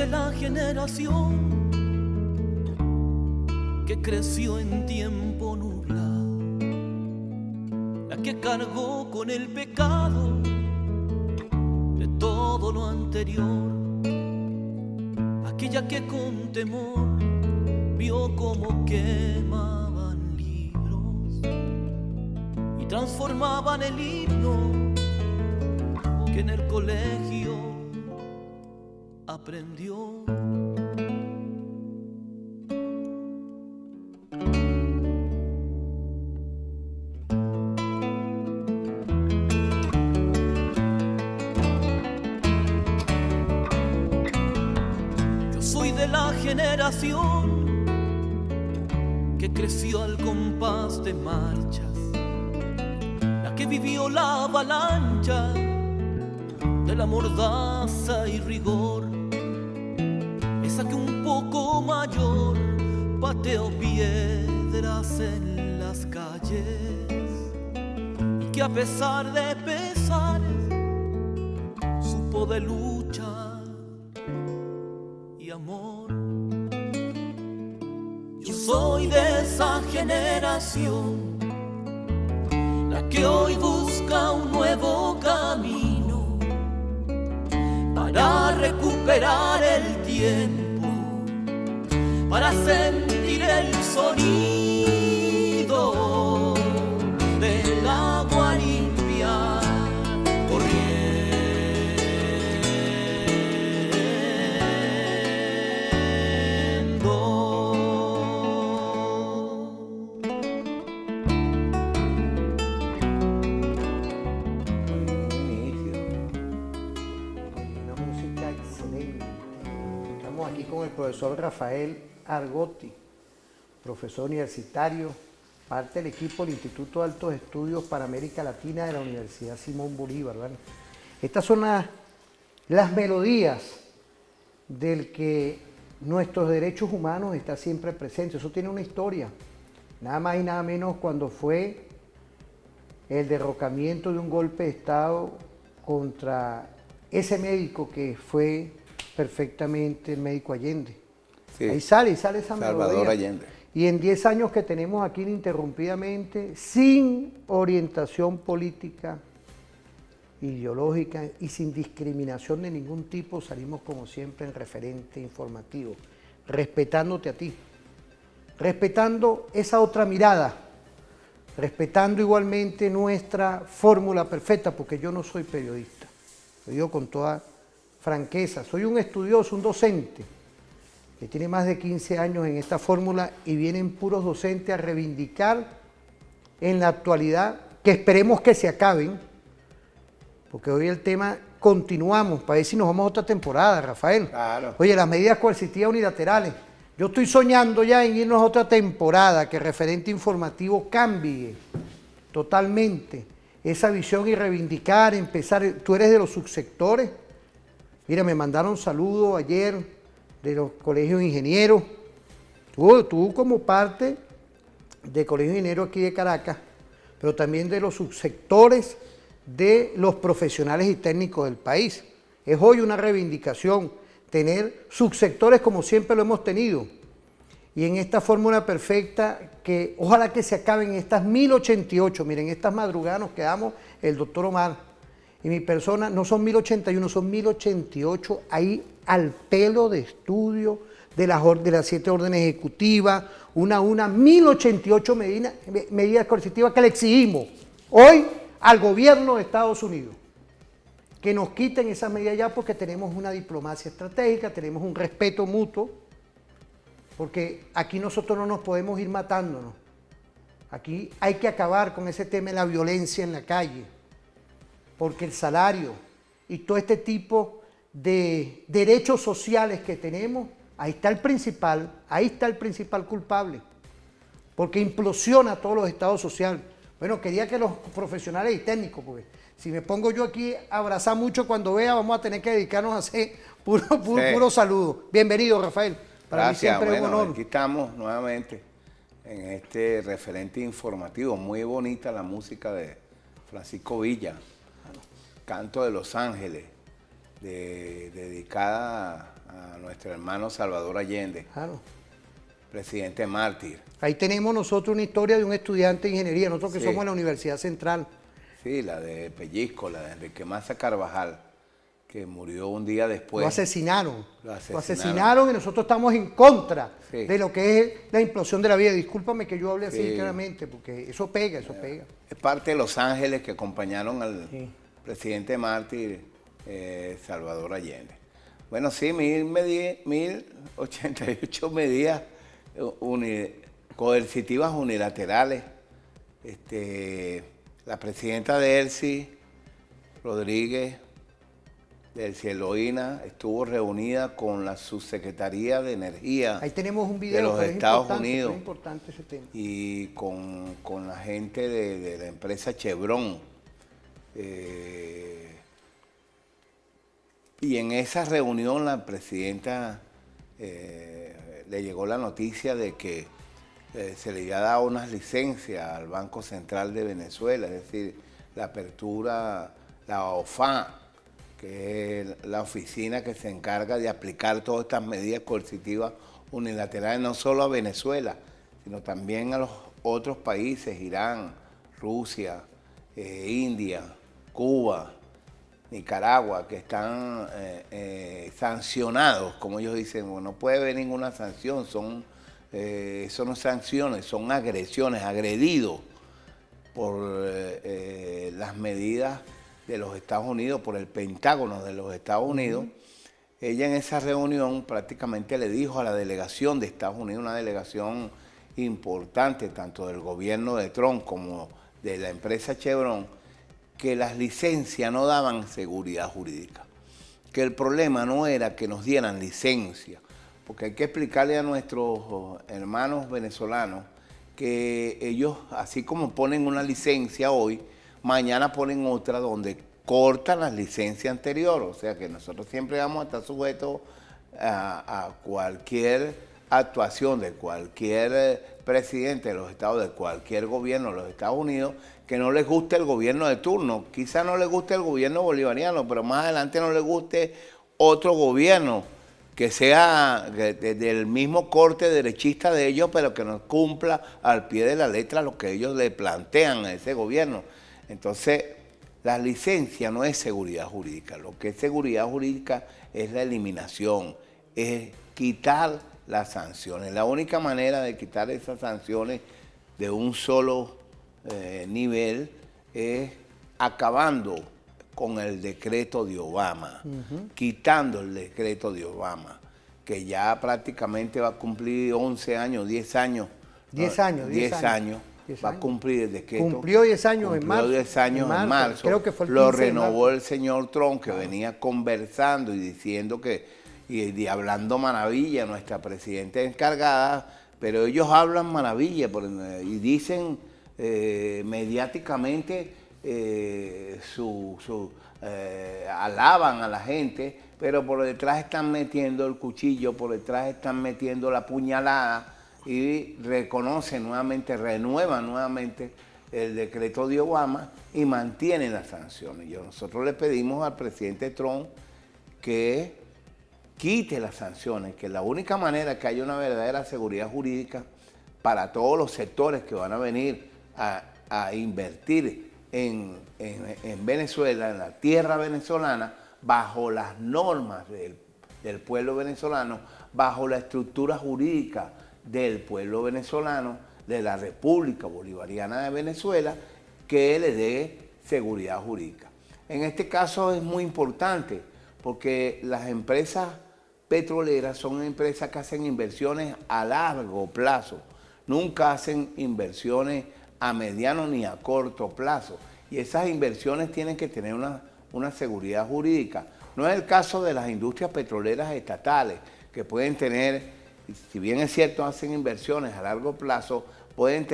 la generación que creció en tiempo nublado, la que cargó con el pecado de todo lo anterior, aquella que con temor vio como quemaban libros y transformaban el himno que en el colegio aprendió. Yo soy de la generación que creció al compás de marchas, la que vivió la avalancha de la mordaza y rigor, esa que un poco mayor pateó piedras en las calles y que a pesar de pesares supo de lucha y amor. Yo soy de esa generación, la que hoy busca un nuevo camino para recuperar el tiempo, para sentir el sonido del agua limpia con el profesor Rafael Argotti, profesor universitario, parte del equipo del Instituto de Altos Estudios para América Latina de la Universidad Simón Bolívar, ¿vale? Estas son las melodías del que nuestros derechos humanos están siempre presentes. Eso tiene una historia, nada más y nada menos cuando fue el derrocamiento de un golpe de Estado contra ese médico que fue perfectamente el médico Allende. Sí. Ahí sale esa Salvador melodía. Allende. Y en 10 años que tenemos aquí ininterrumpidamente, sin orientación política, ideológica y sin discriminación de ningún tipo, salimos como siempre en referente informativo, respetándote a ti, respetando esa otra mirada, respetando igualmente nuestra fórmula perfecta, porque yo no soy periodista, lo digo con toda franqueza, soy un estudioso, un docente, que tiene más de 15 años en esta fórmula y vienen puros docentes a reivindicar en la actualidad, que esperemos que se acaben, porque hoy el tema continuamos, para ver si nos vamos a otra temporada, Rafael. Claro. Oye, las medidas coercitivas unilaterales, yo estoy soñando ya en irnos a otra temporada, que el referente informativo cambie totalmente esa visión y reivindicar, empezar, tú eres de los subsectores. Mira, me mandaron saludos ayer de los colegios de ingenieros. Tú como parte del colegio de ingenieros aquí de Caracas, pero también de los subsectores de los profesionales y técnicos del país. Es hoy una reivindicación tener subsectores como siempre lo hemos tenido. Y en esta fórmula perfecta, que ojalá que se acaben estas 1088, miren, estas madrugadas nos quedamos el doctor Omar y mi persona, no son 1081, son 1088, ahí al pelo de estudio de las 7 órdenes ejecutivas, una a una, 1088 medidas coercitivas que le exigimos hoy al gobierno de Estados Unidos. Que nos quiten esas medidas ya, porque tenemos una diplomacia estratégica, tenemos un respeto mutuo, porque aquí nosotros no nos podemos ir matándonos. Aquí hay que acabar con ese tema de la violencia en la calle, porque el salario y todo este tipo de derechos sociales que tenemos, ahí está el principal culpable, porque implosiona todos los estados sociales. Bueno, quería que los profesionales y técnicos, porque si me pongo yo aquí a abrazar mucho cuando vea, vamos a tener que dedicarnos a hacer puro saludo. Bienvenido, Rafael. Para Gracias, mí siempre es un honor. Aquí estamos nuevamente en este referente informativo. Muy bonita la música de Francisco Villa, Canto de Los Ángeles, dedicada a nuestro hermano Salvador Allende, Claro. presidente mártir. Ahí tenemos nosotros una historia de un estudiante de ingeniería, nosotros que Sí. somos de la Universidad Central. Sí, la de Pellizco, la de Enrique Maza Carvajal, que murió un día después. Lo asesinaron. Lo Lo asesinaron. asesinaron y nosotros estamos en contra Sí. de lo que es la implosión de la vida. Discúlpame que yo hable así Sí. claramente, porque eso pega, eso pega. Es parte de los ángeles que acompañaron al Sí. presidente mártir Salvador Allende. Bueno, sí, 1088 medidas coercitivas unilaterales. La presidenta Delcy Rodríguez, Delcy Eloína, estuvo reunida con la subsecretaría de Energía Ahí tenemos un video de los que es Estados importante, Unidos que es importante ese tema. y con la gente de la empresa Chevron. Y en esa reunión la presidenta le llegó la noticia de que se le había dado unas licencias al Banco Central de Venezuela, es decir, la apertura, la OFA, que es la oficina que se encarga de aplicar todas estas medidas coercitivas unilaterales, no solo a Venezuela, sino también a los otros países, Irán, Rusia, India, Cuba, Nicaragua, que están sancionados, como ellos dicen. No puede haber ninguna sanción, eso no son sanciones, son agresiones, agredidos por las medidas de los Estados Unidos, por el Pentágono de los Estados Unidos. Ella en esa reunión prácticamente le dijo a la delegación de Estados Unidos, una delegación importante, tanto del gobierno de Trump como de la empresa Chevron, que las licencias no daban seguridad jurídica, que el problema no era que nos dieran licencia, porque hay que explicarle a nuestros hermanos venezolanos que ellos, así como ponen una licencia hoy, mañana ponen otra donde cortan las licencias anteriores, o sea que nosotros siempre vamos a estar sujetos a cualquier actuación de cualquier presidente de los Estados, de cualquier gobierno de los Estados Unidos, que no les guste el gobierno de turno. Quizá no les guste el gobierno bolivariano, pero más adelante no les guste otro gobierno que sea del mismo corte derechista de ellos, pero que no cumpla al pie de la letra lo que ellos le plantean a ese gobierno. Entonces, la licencia no es seguridad jurídica. Lo que es seguridad jurídica es la eliminación, es quitar las sanciones. La única manera de quitar esas sanciones de un solo nivel es acabando con el decreto de Obama, quitando el decreto de Obama, que ya prácticamente va a cumplir 11 años, 10 años. 10 años. 10 años. Va a cumplir el decreto. Cumplió 10 años en marzo. Cumplió 10 años en marzo. Creo que fue el Lo 15 de renovó marzo. el señor Trump, que venía conversando y diciendo que, y hablando maravilla, nuestra presidenta encargada, pero ellos hablan maravilla y dicen mediáticamente, alaban a la gente, pero por detrás están metiendo el cuchillo, por detrás están metiendo la puñalada y reconocen nuevamente, renuevan nuevamente el decreto de Obama y mantienen las sanciones. Nosotros le pedimos al presidente Trump que quite las sanciones, que la única manera que haya una verdadera seguridad jurídica para todos los sectores que van a venir a invertir en Venezuela, en la tierra venezolana, bajo las normas del pueblo venezolano, bajo la estructura jurídica del pueblo venezolano, de la República Bolivariana de Venezuela, que le dé seguridad jurídica. En este caso es muy importante porque las empresas petroleras son empresas que hacen inversiones a largo plazo, nunca hacen inversiones a mediano ni a corto plazo. Y esas inversiones tienen que tener una seguridad jurídica. No es el caso de las industrias petroleras estatales, que pueden tener, si bien es cierto, hacen inversiones a largo plazo, pueden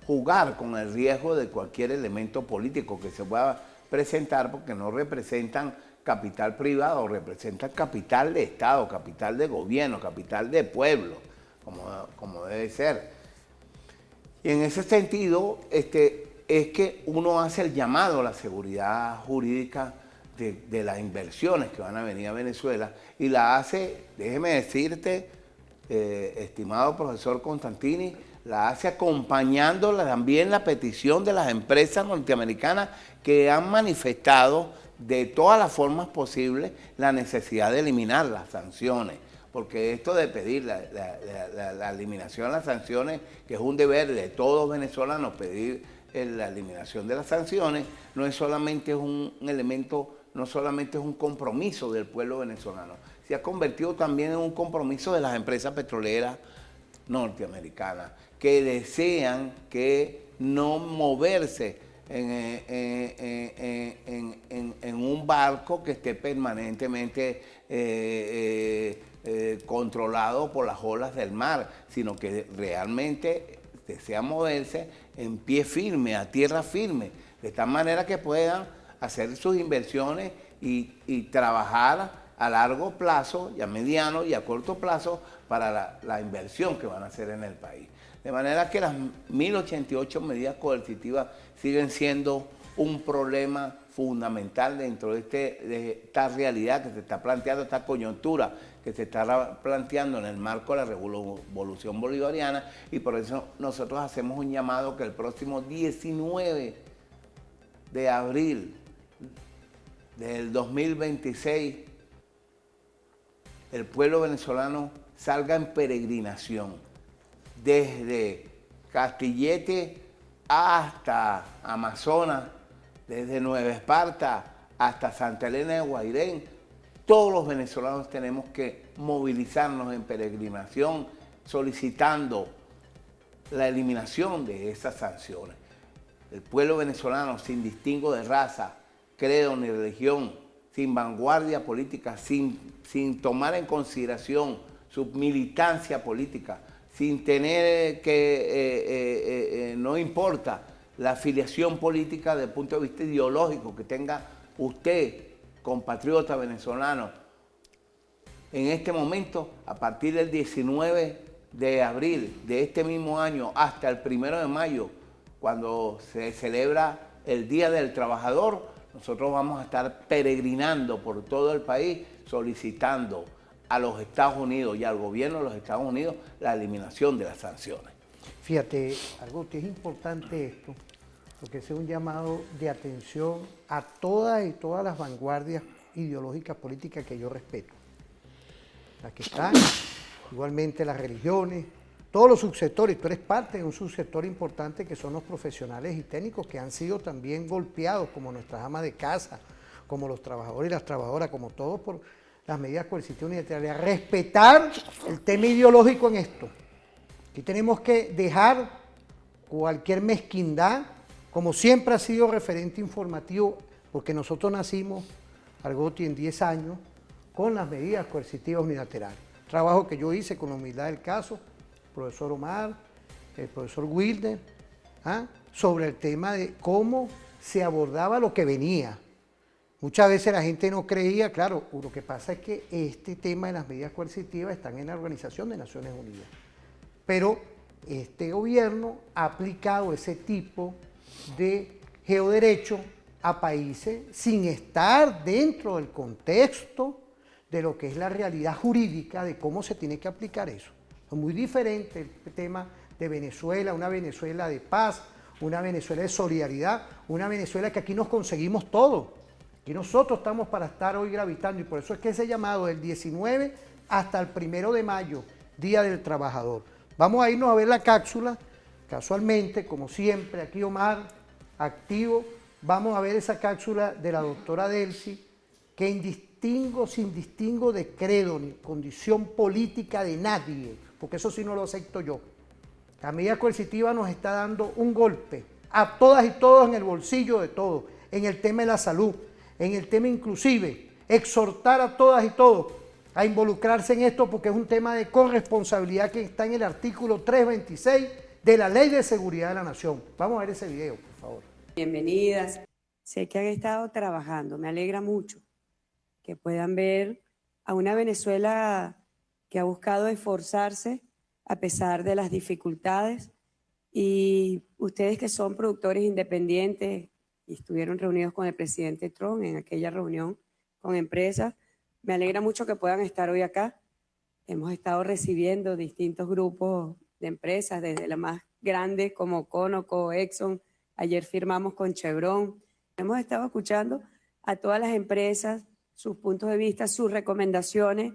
jugar con el riesgo de cualquier elemento político que se pueda presentar, porque no representan capital privado, representan capital de Estado, capital de gobierno, capital de pueblo, como debe ser. Y en ese sentido, es que uno hace el llamado a la seguridad jurídica de las inversiones que van a venir a Venezuela, y la hace, déjeme decirte, estimado profesor Constantini, la hace acompañando también la petición de las empresas norteamericanas que han manifestado de todas las formas posibles la necesidad de eliminar las sanciones. Porque esto de pedir la eliminación de las sanciones, que es un deber de todos venezolanos pedir la eliminación de las sanciones, no es solamente un elemento, no solamente es un compromiso del pueblo venezolano, se ha convertido también en un compromiso de las empresas petroleras norteamericanas, que desean que no moverse en un barco que esté permanentemente controlado por las olas del mar, sino que realmente desean moverse en pie firme, a tierra firme, de tal manera que puedan hacer sus inversiones y trabajar a largo plazo, y a mediano y a corto plazo para la inversión que van a hacer en el país. De manera que las 1088 medidas coercitivas siguen siendo un problema fundamental dentro de esta realidad que se está planteando, esta coyuntura que se está planteando en el marco de la revolución bolivariana, y por eso nosotros hacemos un llamado que el próximo 19 de abril del 2026 el pueblo venezolano salga en peregrinación desde Castillete hasta Amazonas, desde Nueva Esparta hasta Santa Elena de Guairén. Todos los venezolanos tenemos que movilizarnos en peregrinación solicitando la eliminación de esas sanciones. El pueblo venezolano, sin distingo de raza, credo ni religión, sin vanguardia política, sin tomar en consideración su militancia política, sin tener que, no importa la afiliación política desde el punto de vista ideológico que tenga usted, compatriota venezolano, en este momento, a partir del 19 de abril de este mismo año hasta el 1 de mayo, cuando se celebra el Día del Trabajador, nosotros vamos a estar peregrinando por todo el país solicitando a los Estados Unidos y al gobierno de los Estados Unidos la eliminación de las sanciones. Fíjate, algo que es importante esto, porque es un llamado de atención a todas y todas las vanguardias ideológicas políticas que yo respeto. Las que están, igualmente las religiones, todos los subsectores. Tú eres parte de un subsector importante que son los profesionales y técnicos que han sido también golpeados, como nuestras amas de casa, como los trabajadores y las trabajadoras, como todos por las medidas coercitivas unilaterales. A respetar el tema ideológico en esto. Aquí tenemos que dejar cualquier mezquindad, como siempre ha sido referente informativo, porque nosotros nacimos, Argotti, en 10 años, con las medidas coercitivas unilaterales. Trabajo que yo hice con la humildad del caso, el profesor Omar, el profesor Wilder, sobre el tema de cómo se abordaba lo que venía. Muchas veces la gente no creía, claro, lo que pasa es que este tema de las medidas coercitivas están en la Organización de Naciones Unidas. Pero este gobierno ha aplicado ese tipo de geoderecho a países sin estar dentro del contexto de lo que es la realidad jurídica de cómo se tiene que aplicar eso. Es muy diferente el tema de Venezuela, una Venezuela de paz, una Venezuela de solidaridad, una Venezuela que aquí nos conseguimos todo. Aquí nosotros estamos para estar hoy gravitando, y por eso es que ese llamado del 19 hasta el 1 de mayo, Día del Trabajador. Vamos a irnos a ver la cápsula, casualmente, como siempre, aquí Omar, activo. Vamos a ver esa cápsula de la doctora Delcy, que sin distingo de credo ni condición política de nadie, porque eso sí no lo acepto yo. La medida coercitiva nos está dando un golpe a todas y todos en el bolsillo de todos, en el tema de la salud, en el tema inclusive, exhortar a todas y todos a involucrarse en esto porque es un tema de corresponsabilidad que está en el artículo 326 de la Ley de Seguridad de la Nación. Vamos a ver ese video, por favor. Bienvenidas. Sé que han estado trabajando, me alegra mucho que puedan ver a una Venezuela que ha buscado esforzarse a pesar de las dificultades, y ustedes que son productores independientes y estuvieron reunidos con el presidente Trump en aquella reunión con empresas. Me alegra mucho que puedan estar hoy acá. Hemos estado recibiendo distintos grupos de empresas, desde la más grande como Conoco, Exxon. Ayer firmamos con Chevron. Hemos estado escuchando a todas las empresas, sus puntos de vista, sus recomendaciones.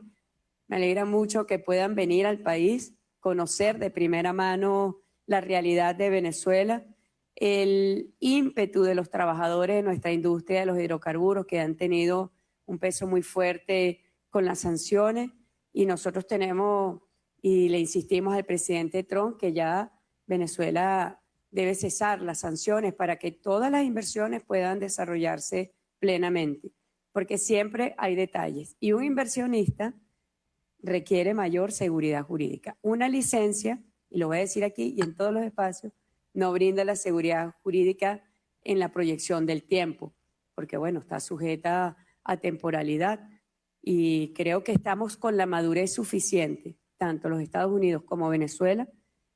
Me alegra mucho que puedan venir al país, conocer de primera mano la realidad de Venezuela, el ímpetu de los trabajadores de nuestra industria de los hidrocarburos que han tenido un peso muy fuerte con las sanciones, y nosotros tenemos, y le insistimos al presidente Trump que ya Venezuela debe cesar las sanciones para que todas las inversiones puedan desarrollarse plenamente, porque siempre hay detalles. Y un inversionista requiere mayor seguridad jurídica. Una licencia, y lo voy a decir aquí y en todos los espacios, no brinda la seguridad jurídica en la proyección del tiempo, porque bueno, está sujeta a temporalidad, y creo que estamos con la madurez suficiente, tanto los Estados Unidos como Venezuela,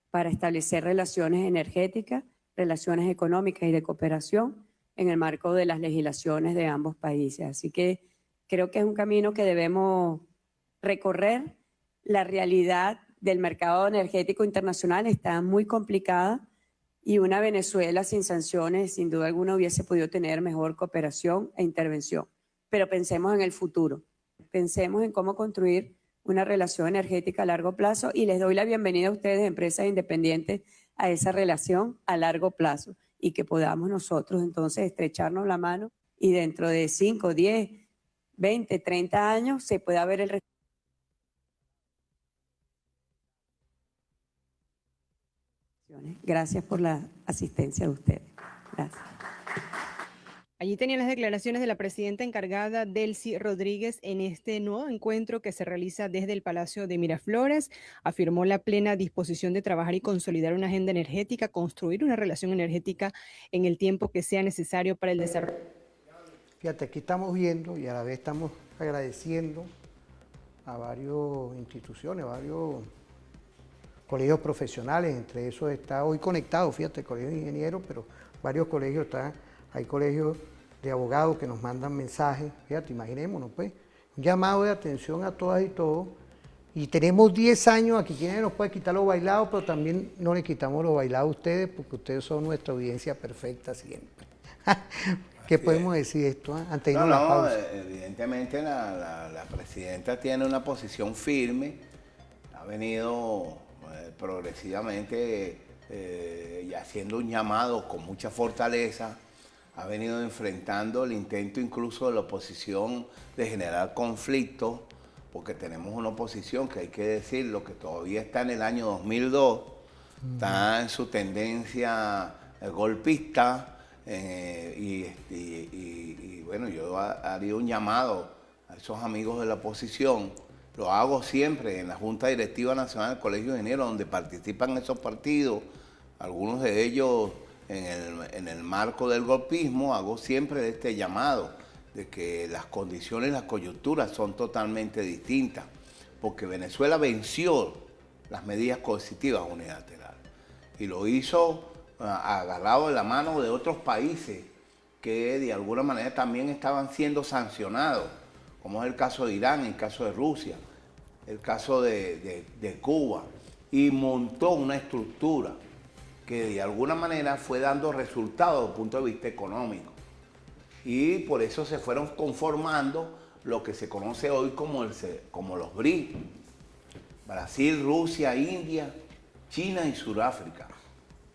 para establecer relaciones energéticas, relaciones económicas y de cooperación en el marco de las legislaciones de ambos países. Así que creo que es un camino que debemos recorrer. La realidad del mercado energético internacional está muy complicada, y una Venezuela sin sanciones sin duda alguna hubiese podido tener mejor cooperación e intervención. Pero pensemos en el futuro, pensemos en cómo construir una relación energética a largo plazo, y les doy la bienvenida a ustedes, empresas independientes, a esa relación a largo plazo, y que podamos nosotros entonces estrecharnos la mano y dentro de 5, 10, 20, 30 años se pueda ver el resultado. Gracias por la asistencia de ustedes. Gracias. Allí tenían las declaraciones de la presidenta encargada, Delcy Rodríguez, en este nuevo encuentro que se realiza desde el Palacio de Miraflores. Afirmó la plena disposición de trabajar y consolidar una agenda energética, construir una relación energética en el tiempo que sea necesario para el desarrollo. Fíjate, aquí estamos viendo y a la vez estamos agradeciendo a varias instituciones, varios colegios profesionales, entre esos está hoy conectado, fíjate, el colegio de ingenieros, pero varios colegios están. Hay colegios de abogados que nos mandan mensajes, fíjate, imaginémonos pues, un llamado de atención a todas y todos, y tenemos 10 años aquí, quien nos puede quitar los bailados, pero también no le quitamos los bailados a ustedes, porque ustedes son nuestra audiencia perfecta siempre. ¿Qué podemos decir de esto? Antes de irnos a la pausa. Evidentemente la presidenta tiene una posición firme, ha venido progresivamente y haciendo un llamado con mucha fortaleza, ha venido enfrentando el intento incluso de la oposición de generar conflictos, porque tenemos una oposición que hay que decirlo, que todavía está en el año 2002, está en su tendencia golpista, y bueno, yo haría un llamado a esos amigos de la oposición. Lo hago siempre en la Junta Directiva Nacional del Colegio de Ingenieros, donde participan esos partidos, algunos de ellos en el marco del golpismo. Hago siempre este llamado de que las condiciones, las coyunturas son totalmente distintas, porque Venezuela venció las medidas coercitivas unilaterales y lo hizo agarrado de la mano de otros países que de alguna manera también estaban siendo sancionados, como es el caso de Irán, el caso de Rusia, el caso de Cuba, y montó una estructura que de alguna manera fue dando resultados desde el punto de vista económico. Y por eso se fueron conformando lo que se conoce hoy como los BRICS: Brasil, Rusia, India, China y Sudáfrica.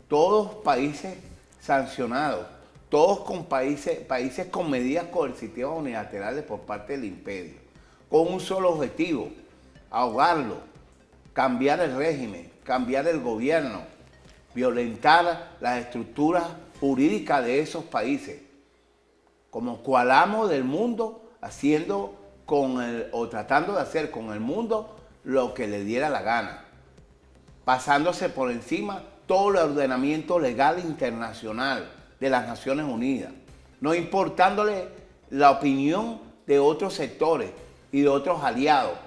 Todos países sancionados, todos con países con medidas coercitivas unilaterales por parte del imperio, con un solo objetivo: ahogarlo, cambiar el régimen, cambiar el gobierno, violentar las estructuras jurídicas de esos países, como cual amo del mundo, haciendo o tratando de hacer con el mundo lo que le diera la gana, pasándose por encima todo el ordenamiento legal internacional de las Naciones Unidas, no importándole la opinión de otros sectores y de otros aliados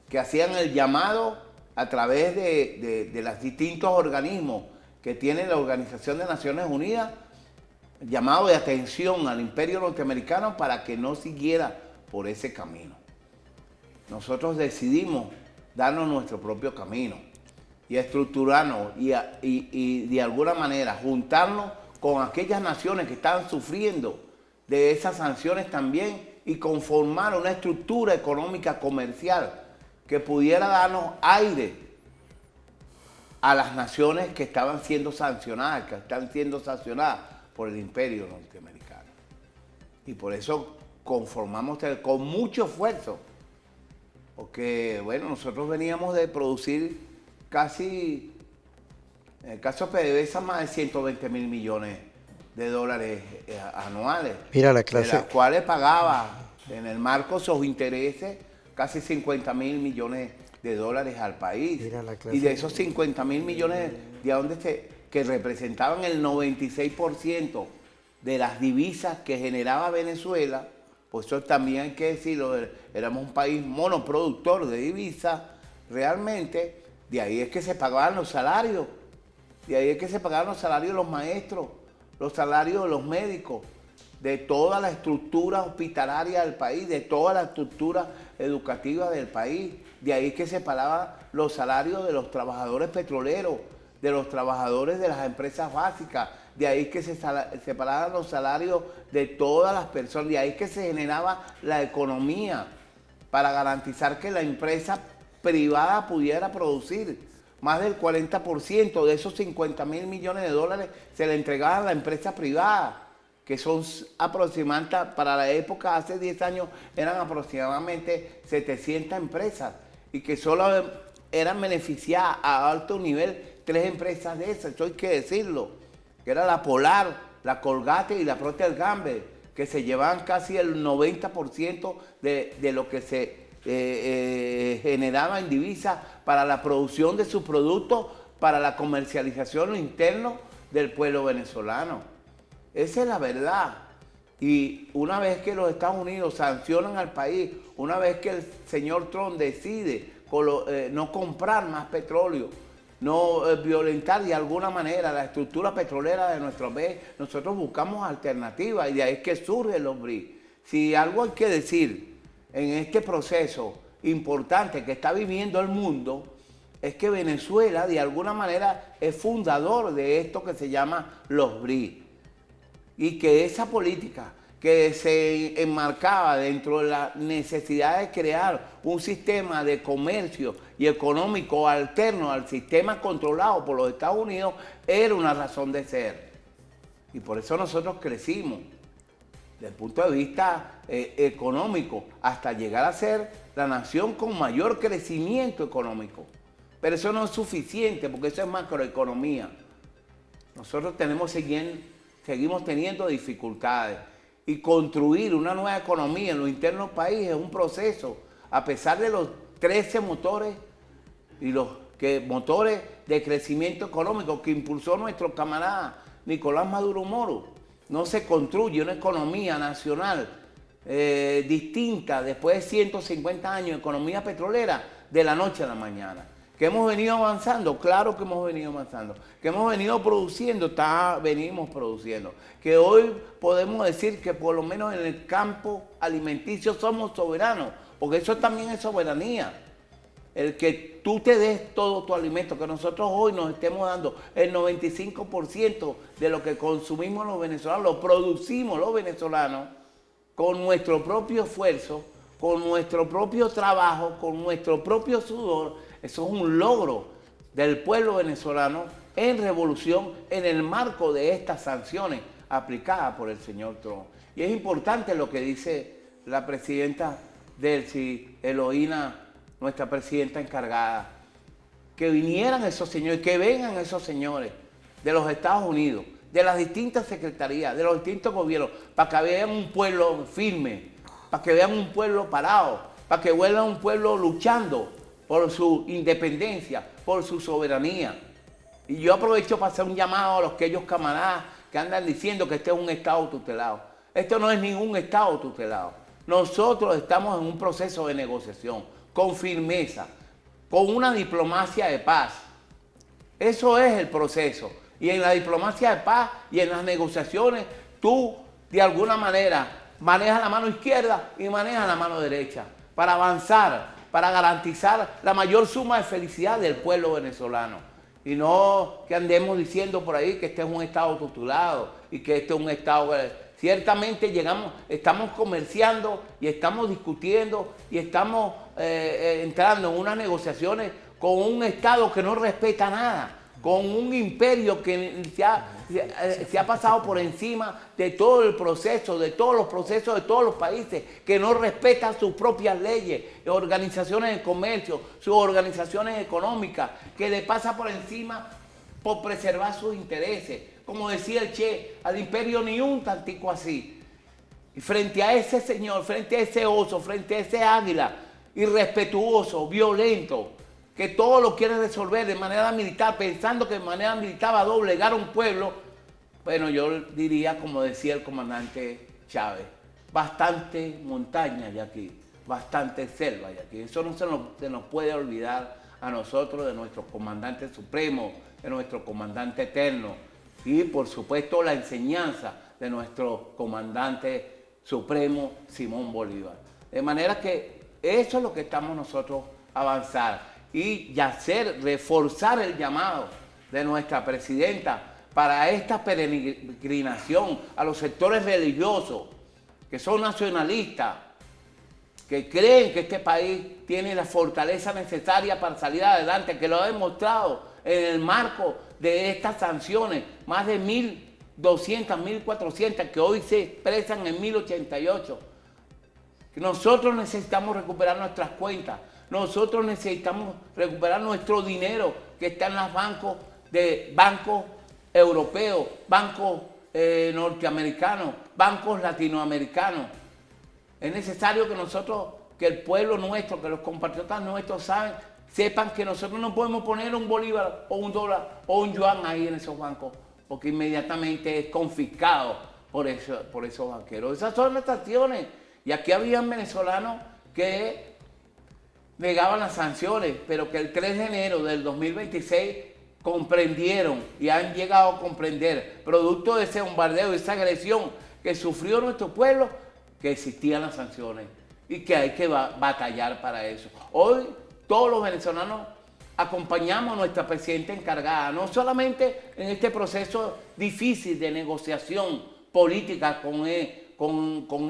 que hacían el llamado a través de los distintos organismos que tiene la Organización de Naciones Unidas, llamado de atención al imperio norteamericano para que no siguiera por ese camino. Nosotros decidimos darnos nuestro propio camino y estructurarnos y de alguna manera juntarnos con aquellas naciones que estaban sufriendo de esas sanciones también y conformar una estructura económica comercial que pudiera darnos aire a las naciones que estaban siendo sancionadas, que están siendo sancionadas por el imperio norteamericano. Y por eso conformamos con mucho esfuerzo, porque bueno, nosotros veníamos de producir casi, en el caso de PDVSA, más de 120 mil millones de dólares anuales, Mira la clase, de las cuales pagaba en el marco sus intereses casi 50 mil millones de dólares al país. Mira la clase. Y de esos 50 mil millones, de donde que representaban el 96% de las divisas que generaba Venezuela, pues eso también hay que decirlo, éramos un país monoproductor de divisas, realmente, de ahí es que se pagaban los salarios, de ahí es que se pagaban los salarios de los maestros, los salarios de los médicos, de toda la estructura hospitalaria del país, de toda la estructura educativa del país. De ahí que se pagaban los salarios de los trabajadores petroleros, de los trabajadores de las empresas básicas, de ahí que se pagaban los salarios de todas las personas, de ahí que se generaba la economía para garantizar que la empresa privada pudiera producir. Más del 40% de esos 50 mil millones de dólares se le entregaban a la empresa privada, que son aproximadamente, para la época, hace 10 años, eran aproximadamente 700 empresas y que solo eran beneficiadas a alto nivel 3 empresas de esas, eso hay que decirlo, que era la Polar, la Colgate y la Procter & Gamble, que se llevaban casi el 90% de lo que se generaba en divisas para la producción de sus productos, para la comercialización interno del pueblo venezolano. Esa es la verdad. Y una vez que los Estados Unidos sancionan al país, una vez que el señor Trump decide no comprar más petróleo, no violentar de alguna manera la estructura petrolera de nuestro país, nosotros buscamos alternativas y de ahí es que surgen los BRICS. Si algo hay que decir en este proceso importante que está viviendo el mundo, es que Venezuela de alguna manera es fundador de esto que se llama los BRICS. Y que esa política que se enmarcaba dentro de la necesidad de crear un sistema de comercio y económico alterno al sistema controlado por los Estados Unidos era una razón de ser. Y por eso nosotros crecimos desde el punto de vista económico hasta llegar a ser la nación con mayor crecimiento económico. Pero eso no es suficiente porque eso es macroeconomía. Nosotros seguimos teniendo dificultades y construir una nueva economía en lo interno del país es un proceso, a pesar de los 13 motores y los motores de crecimiento económico que impulsó nuestro camarada Nicolás Maduro Moro. No se construye una economía nacional distinta después de 150 años de economía petrolera de la noche a la mañana. ¿Que hemos venido avanzando? Claro que hemos venido avanzando. ¿Que hemos venido produciendo? Venimos produciendo. Que hoy podemos decir que por lo menos en el campo alimenticio somos soberanos, porque eso también es soberanía. El que tú te des todo tu alimento, que nosotros hoy nos estemos dando el 95% de lo que consumimos los venezolanos, lo producimos los venezolanos con nuestro propio esfuerzo, con nuestro propio trabajo, con nuestro propio sudor. Eso es un logro del pueblo venezolano en revolución en el marco de estas sanciones aplicadas por el señor Trump. Y es importante lo que dice la presidenta Delcy Eloína, nuestra presidenta encargada, que vinieran esos señores, que vengan esos señores de los Estados Unidos, de las distintas secretarías, de los distintos gobiernos, para que vean un pueblo firme, para que vean un pueblo parado, para que vean un pueblo luchando por su independencia, por su soberanía. Y yo aprovecho para hacer un llamado a los aquellos camaradas que andan diciendo que este es un Estado tutelado. Esto no es ningún Estado tutelado. Nosotros estamos en un proceso de negociación, con firmeza, con una diplomacia de paz. Eso es el proceso. Y en la diplomacia de paz y en las negociaciones, tú de alguna manera manejas la mano izquierda y manejas la mano derecha para avanzar, para garantizar la mayor suma de felicidad del pueblo venezolano. Y no que andemos diciendo por ahí que este es un Estado tutelado y que este es un Estado... Ciertamente estamos comerciando y estamos discutiendo y estamos entrando en unas negociaciones con un Estado que no respeta nada, con un imperio que se ha pasado por encima de todo el proceso, de todos los procesos de todos los países, que no respeta sus propias leyes, organizaciones de comercio, sus organizaciones económicas, que le pasa por encima por preservar sus intereses. Como decía el Che, al imperio ni un tantico así. Y frente a ese señor, frente a ese oso, frente a ese águila irrespetuoso, violento, que todo lo quiere resolver de manera militar, pensando que de manera militar va a doblegar a un pueblo, bueno, yo diría, como decía el comandante Chávez, bastante montaña hay aquí, bastante selva hay aquí. Eso no se nos puede olvidar a nosotros, de nuestro comandante supremo, de nuestro comandante eterno, y por supuesto la enseñanza de nuestro comandante supremo, Simón Bolívar. De manera que eso es lo que estamos nosotros avanzar y reforzar el llamado de nuestra presidenta para esta peregrinación a los sectores religiosos que son nacionalistas, que creen que este país tiene la fortaleza necesaria para salir adelante, que lo ha demostrado en el marco de estas sanciones, más de 1.200, 1.400 que hoy se expresan en 1.088. Nosotros necesitamos recuperar nuestras cuentas, nosotros necesitamos recuperar nuestro dinero que está en los bancos europeos, bancos norteamericanos, bancos latinoamericanos. Es necesario que el pueblo nuestro, que los compatriotas nuestros sepan que nosotros no podemos poner un bolívar o un dólar o un yuan ahí en esos bancos, porque inmediatamente es confiscado por esos banqueros. Esas son las acciones. Y aquí habían venezolanos que negaban las sanciones, pero que el 3 de enero del 2026 comprendieron y han llegado a comprender, producto de ese bombardeo, de esa agresión que sufrió nuestro pueblo, que existían las sanciones y que hay que batallar para eso. Hoy todos los venezolanos acompañamos a nuestra presidenta encargada, no solamente en este proceso difícil de negociación política con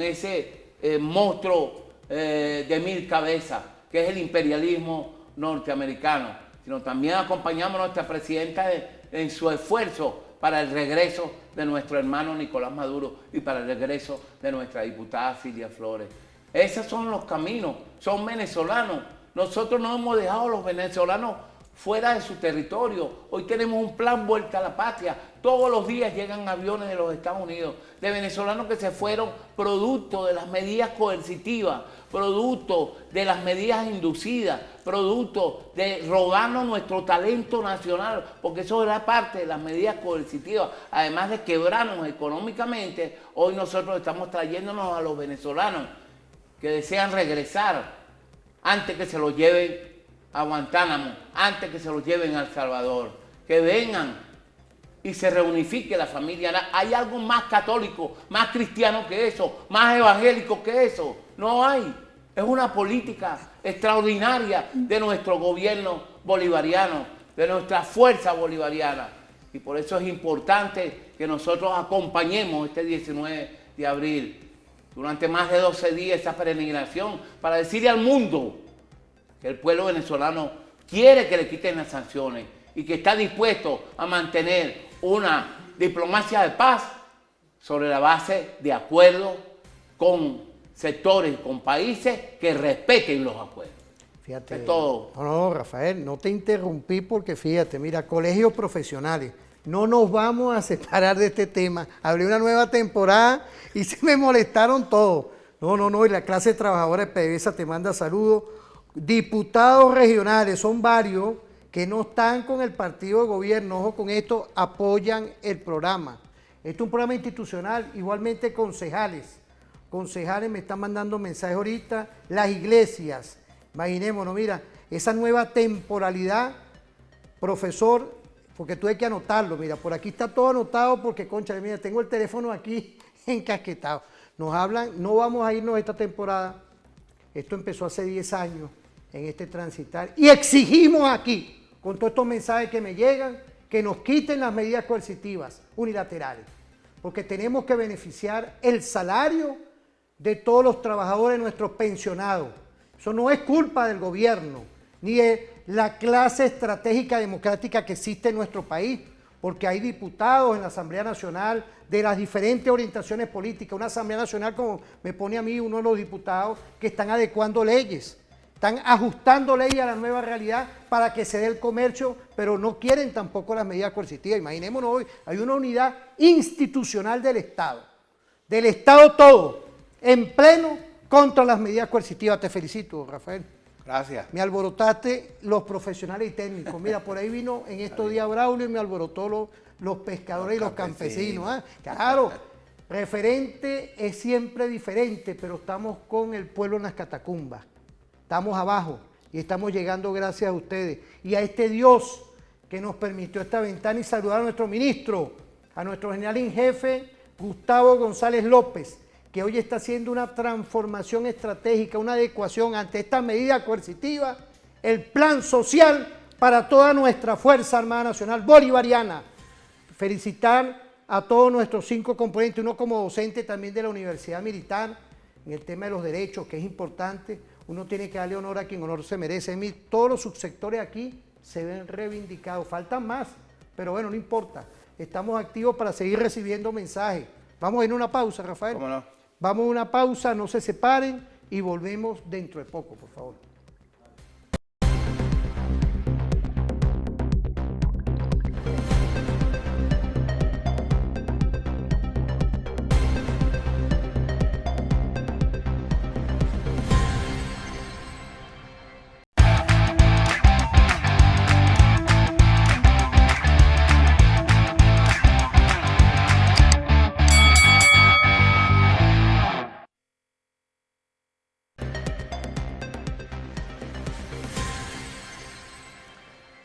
ese monstruo de 1000 cabezas, que es el imperialismo norteamericano, sino también acompañamos a nuestra presidenta en su esfuerzo para el regreso de nuestro hermano Nicolás Maduro y para el regreso de nuestra diputada Cilia Flores. Esos son los caminos, son venezolanos. Nosotros no hemos dejado a los venezolanos fuera de su territorio. Hoy tenemos un plan Vuelta a la Patria. Todos los días llegan aviones de los Estados Unidos, de venezolanos que se fueron producto de las medidas coercitivas, producto de las medidas inducidas, producto de robarnos nuestro talento nacional, porque eso era parte de las medidas coercitivas. Además de quebrarnos económicamente, hoy nosotros estamos trayéndonos a los venezolanos que desean regresar antes que se los lleven a Guantánamo, antes que se los lleven a El Salvador, que vengan y se reunifique la familia. ¿Hay algo más católico, más cristiano que eso, más evangélico que eso? No hay. Es una política extraordinaria de nuestro gobierno bolivariano, de nuestra fuerza bolivariana. Y por eso es importante que nosotros acompañemos este 19 de abril, durante más de 12 días, esa peregrinación, para decirle al mundo que el pueblo venezolano quiere que le quiten las sanciones y que está dispuesto a mantener una diplomacia de paz sobre la base de acuerdos con sectores, con países que respeten los acuerdos. Fíjate, todo. No, Rafael, no te interrumpí porque fíjate, mira, colegios profesionales, no nos vamos a separar de este tema. Hablé una nueva temporada y se me molestaron todos. No, y la clase de trabajadores de PDVSA te manda saludos. Diputados regionales, son varios que no están con el partido de gobierno, ojo con esto, apoyan el programa. Esto es un programa institucional, igualmente concejales me están mandando mensajes ahorita, las iglesias, imaginémonos, mira, esa nueva temporalidad, profesor, porque tú hay que anotarlo, mira, por aquí está todo anotado porque, concha, mira, tengo el teléfono aquí encasquetados. Nos hablan, no vamos a irnos esta temporada, esto empezó hace 10 años en este transitar, y exigimos aquí, con todos estos mensajes que me llegan, que nos quiten las medidas coercitivas unilaterales, porque tenemos que beneficiar el salario de todos los trabajadores, nuestros pensionados. Eso no es culpa del gobierno, ni de la clase estratégica democrática que existe en nuestro país, porque hay diputados en la Asamblea Nacional de las diferentes orientaciones políticas, una Asamblea Nacional, como me pone a mí uno de los diputados, que están adecuando leyes, están ajustando leyes a la nueva realidad para que se dé el comercio, pero no quieren tampoco las medidas coercitivas. Imaginémonos hoy, hay una unidad institucional del Estado todo, en pleno contra las medidas coercitivas. Te felicito, Rafael. Gracias. Me alborotaste los profesionales y técnicos. Mira, por ahí vino en estos días Braulio y me alborotó los pescadores y los campesinos. ¿Eh? Claro, referente es siempre diferente, pero estamos con el pueblo en las catacumbas. Estamos abajo y estamos llegando gracias a ustedes y a este Dios que nos permitió esta ventana, y saludar a nuestro ministro, a nuestro general en jefe, Gustavo González López, que hoy está haciendo una transformación estratégica, una adecuación ante esta medida coercitiva, el plan social para toda nuestra Fuerza Armada Nacional Bolivariana. Felicitar a todos nuestros 5 componentes, uno como docente también de la Universidad Militar, en el tema de los derechos, que es importante. Uno tiene que darle honor a quien honor se merece. Todos los subsectores aquí se ven reivindicados, faltan más, pero bueno, no importa. Estamos activos para seguir recibiendo mensajes. Vamos a ir a una pausa, Rafael. ¿Cómo no? Vamos a una pausa, no se separen y volvemos dentro de poco, por favor.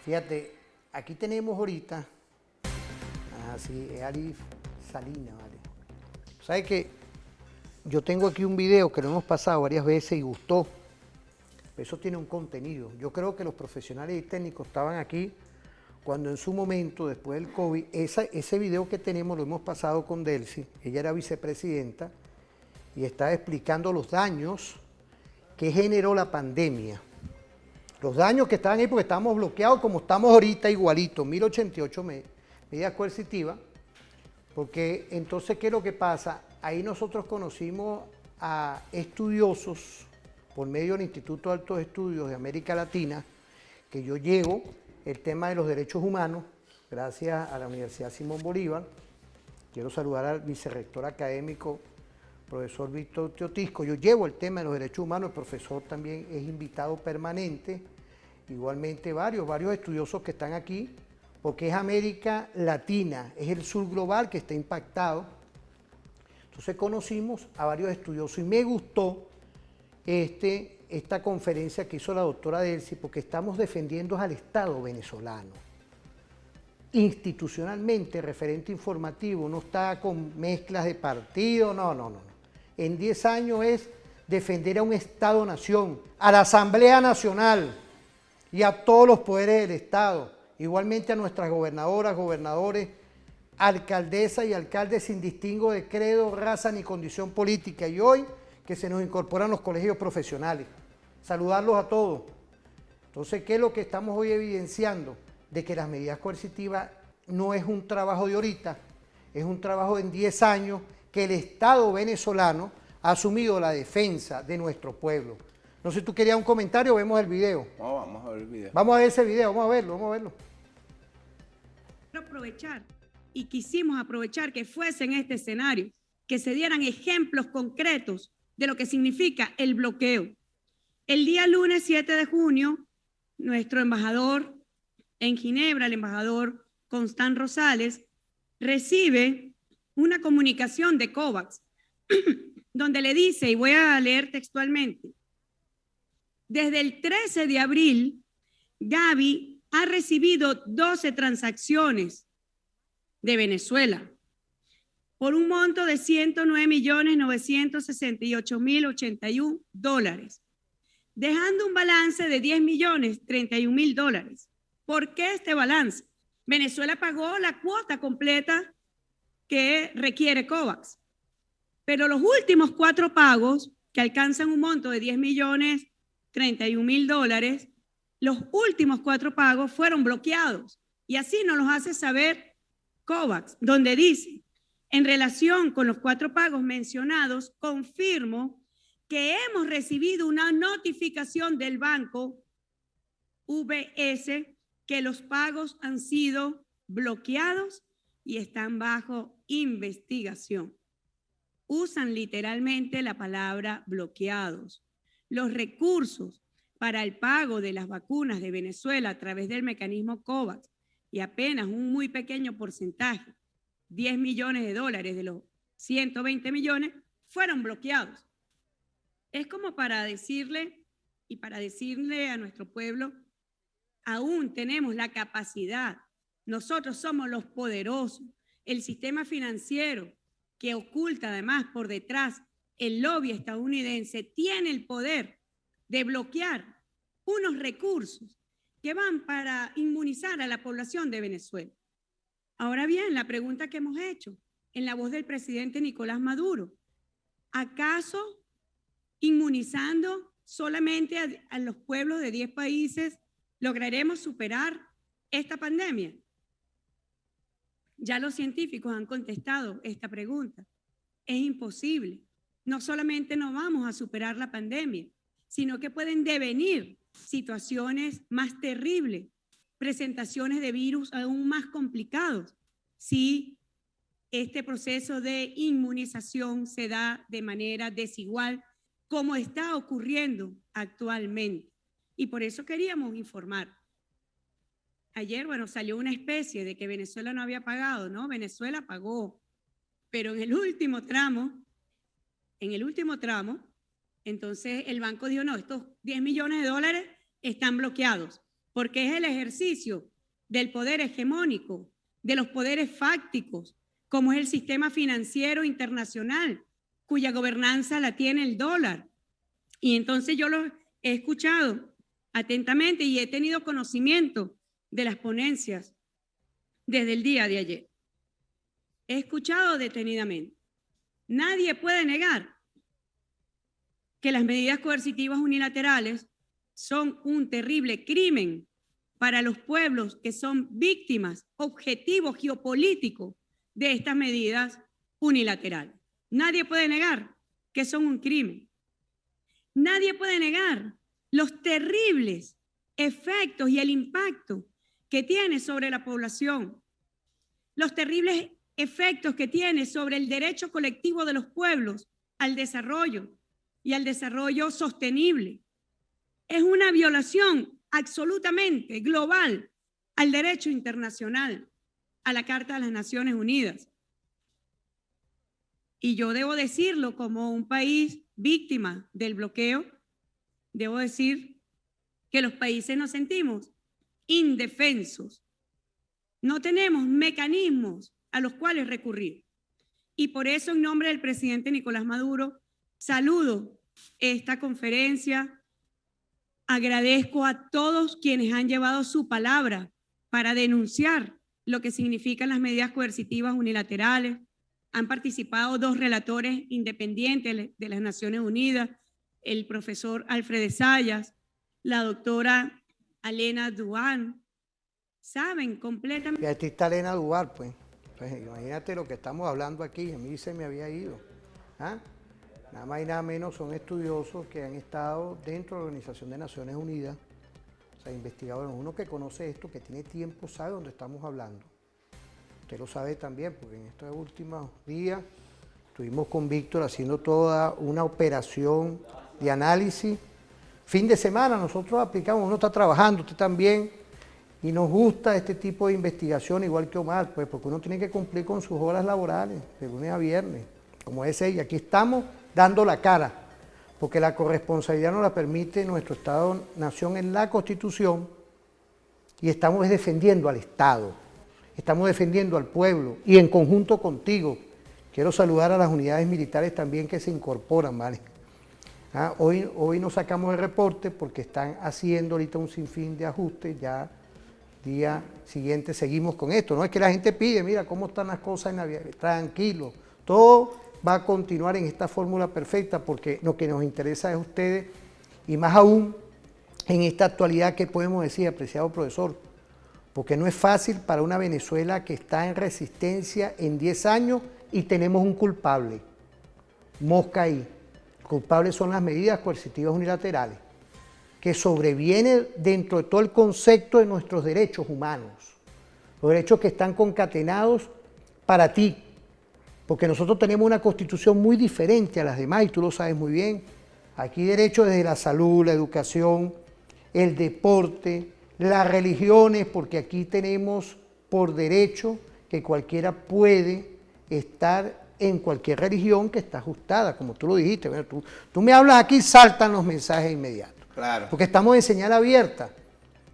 Fíjate, aquí tenemos ahorita, es Ari Salina, ¿vale? ¿Sabes qué? Yo tengo aquí un video que lo hemos pasado varias veces y gustó. Eso tiene un contenido. Yo creo que los profesionales y técnicos estaban aquí cuando en su momento, después del COVID, ese video que tenemos lo hemos pasado con Delcy, ella era vicepresidenta, y estaba explicando los daños que generó la pandemia. Los daños que estaban ahí porque estábamos bloqueados como estamos ahorita igualito, 1088 medidas coercitivas, porque entonces, ¿qué es lo que pasa? Ahí nosotros conocimos a estudiosos por medio del Instituto de Altos Estudios de América Latina, que yo llevo el tema de los derechos humanos, gracias a la Universidad Simón Bolívar. Quiero saludar al vicerrector académico, profesor Víctor Teotisco. Yo llevo el tema de los derechos humanos, el profesor también es invitado permanente, igualmente varios estudiosos que están aquí, porque es América Latina, es el sur global que está impactado. Entonces conocimos a varios estudiosos y me gustó esta conferencia que hizo la doctora Delcy, porque estamos defendiendo al Estado venezolano. Institucionalmente, referente informativo, no está con mezclas de partido, no. En 10 años es defender a un Estado-nación, a la Asamblea Nacional y a todos los poderes del Estado, igualmente a nuestras gobernadoras, gobernadores, alcaldesas y alcaldes sin distingo de credo, raza ni condición política. Y hoy que se nos incorporan los colegios profesionales, saludarlos a todos. Entonces, ¿qué es lo que estamos hoy evidenciando? De que las medidas coercitivas no es un trabajo de ahorita, es un trabajo en 10 años que el Estado venezolano ha asumido la defensa de nuestro pueblo. No sé si tú querías un comentario, vemos el video. No, vamos a ver el video. Vamos a ver ese video, vamos a verlo. Quiero aprovechar, y quisimos aprovechar que fuese en este escenario, que se dieran ejemplos concretos de lo que significa el bloqueo. El día lunes 7 de junio, nuestro embajador en Ginebra, el embajador Constant Rosales, recibe una comunicación de COVAX, donde le dice, y voy a leer textualmente, desde el 13 de abril, Gavi ha recibido 12 transacciones de Venezuela. por un monto de $109.968.081, dejando un balance de $10.031.000. ¿Por qué este balance? Venezuela pagó la cuota completa que requiere COVAX, pero los últimos 4 pagos, que alcanzan un monto de $10.031.000, los últimos 4 pagos fueron bloqueados, y así nos los hace saber COVAX, donde dice: en relación con los 4 pagos mencionados, confirmo que hemos recibido una notificación del banco VS que los pagos han sido bloqueados y están bajo investigación. Usan literalmente la palabra bloqueados. Los recursos para el pago de las vacunas de Venezuela a través del mecanismo COVAX, y apenas un muy pequeño porcentaje, $10 millones de los 120 millones, fueron bloqueados. Es como para decirle a nuestro pueblo: aún tenemos la capacidad, nosotros somos los poderosos, el sistema financiero que oculta además por detrás el lobby estadounidense tiene el poder de bloquear unos recursos que van para inmunizar a la población de Venezuela. Ahora bien, la pregunta que hemos hecho en la voz del presidente Nicolás Maduro: ¿acaso inmunizando solamente a los pueblos de 10 países lograremos superar esta pandemia? Ya los científicos han contestado esta pregunta. Es imposible. No solamente no vamos a superar la pandemia, sino que pueden devenir situaciones más terribles, presentaciones de virus aún más complicados, si este proceso de inmunización se da de manera desigual, como está ocurriendo actualmente. Y por eso queríamos informar. Ayer, salió una especie de que Venezuela no había pagado, ¿no? Venezuela pagó, pero en el último tramo, entonces el banco dijo: no, estos $10 millones están bloqueados, porque es el ejercicio del poder hegemónico, de los poderes fácticos, como es el sistema financiero internacional, cuya gobernanza la tiene el dólar. Y entonces yo lo he escuchado atentamente y he tenido conocimiento de las ponencias desde el día de ayer. He escuchado detenidamente. Nadie puede negar que las medidas coercitivas unilaterales son un terrible crimen para los pueblos que son víctimas, objetivos geopolíticos de estas medidas unilaterales. Nadie puede negar que son un crimen. Nadie puede negar los terribles efectos y el impacto que tiene sobre la población, los terribles efectos que tiene sobre el derecho colectivo de los pueblos al desarrollo y al desarrollo sostenible. Es una violación absolutamente global al derecho internacional, a la Carta de las Naciones Unidas. Y yo debo decirlo, como un país víctima del bloqueo, debo decir que los países nos sentimos indefensos. No tenemos mecanismos a los cuales recurrir. Y por eso, en nombre del presidente Nicolás Maduro, saludo esta conferencia. Agradezco a todos quienes han llevado su palabra para denunciar lo que significan las medidas coercitivas unilaterales. Han participado 2 relatores independientes de las Naciones Unidas, el profesor Alfredo Sayas, la doctora Alena Duan. Saben completamente. Y aquí está Alena Duan, pues. Entonces, imagínate lo que estamos hablando aquí. A mí se me había ido. Nada más y nada menos son estudiosos que han estado dentro de la Organización de Naciones Unidas, o sea, investigadores. Uno que conoce esto, que tiene tiempo, sabe dónde estamos hablando. Usted lo sabe también, porque en estos últimos días estuvimos con Víctor haciendo toda una operación de análisis. Fin de semana nosotros aplicamos, uno está trabajando, usted también, y nos gusta este tipo de investigación, igual que Omar, pues porque uno tiene que cumplir con sus horas laborales, de lunes a viernes, como es ella. Aquí estamos dando la cara, porque la corresponsabilidad nos la permite nuestro Estado-Nación en la Constitución, y estamos defendiendo al Estado, estamos defendiendo al pueblo, y en conjunto contigo, Quiero saludar a las unidades militares también que se incorporan, ¿vale? Hoy no sacamos el reporte porque están haciendo ahorita un sinfín de ajustes, ya día siguiente seguimos con esto. No es que la gente pide, mira cómo están las cosas en Navidad, tranquilo, todo va a continuar en esta fórmula perfecta porque lo que nos interesa es a ustedes y más aún en esta actualidad que podemos decir, apreciado profesor, porque no es fácil para una Venezuela que está en resistencia en 10 años y tenemos un culpable, mosca ahí. Culpables son las medidas coercitivas unilaterales, que sobreviene dentro de todo el concepto de nuestros derechos humanos, los derechos que están concatenados para ti, porque nosotros tenemos una constitución muy diferente a las demás y tú lo sabes muy bien. Aquí derechos desde la salud, la educación, el deporte, las religiones, porque aquí tenemos por derecho que cualquiera puede estar en cualquier religión que está ajustada, como tú lo dijiste. Bueno, tú me hablas aquí, saltan los mensajes inmediatos. Claro. Porque estamos en señal abierta.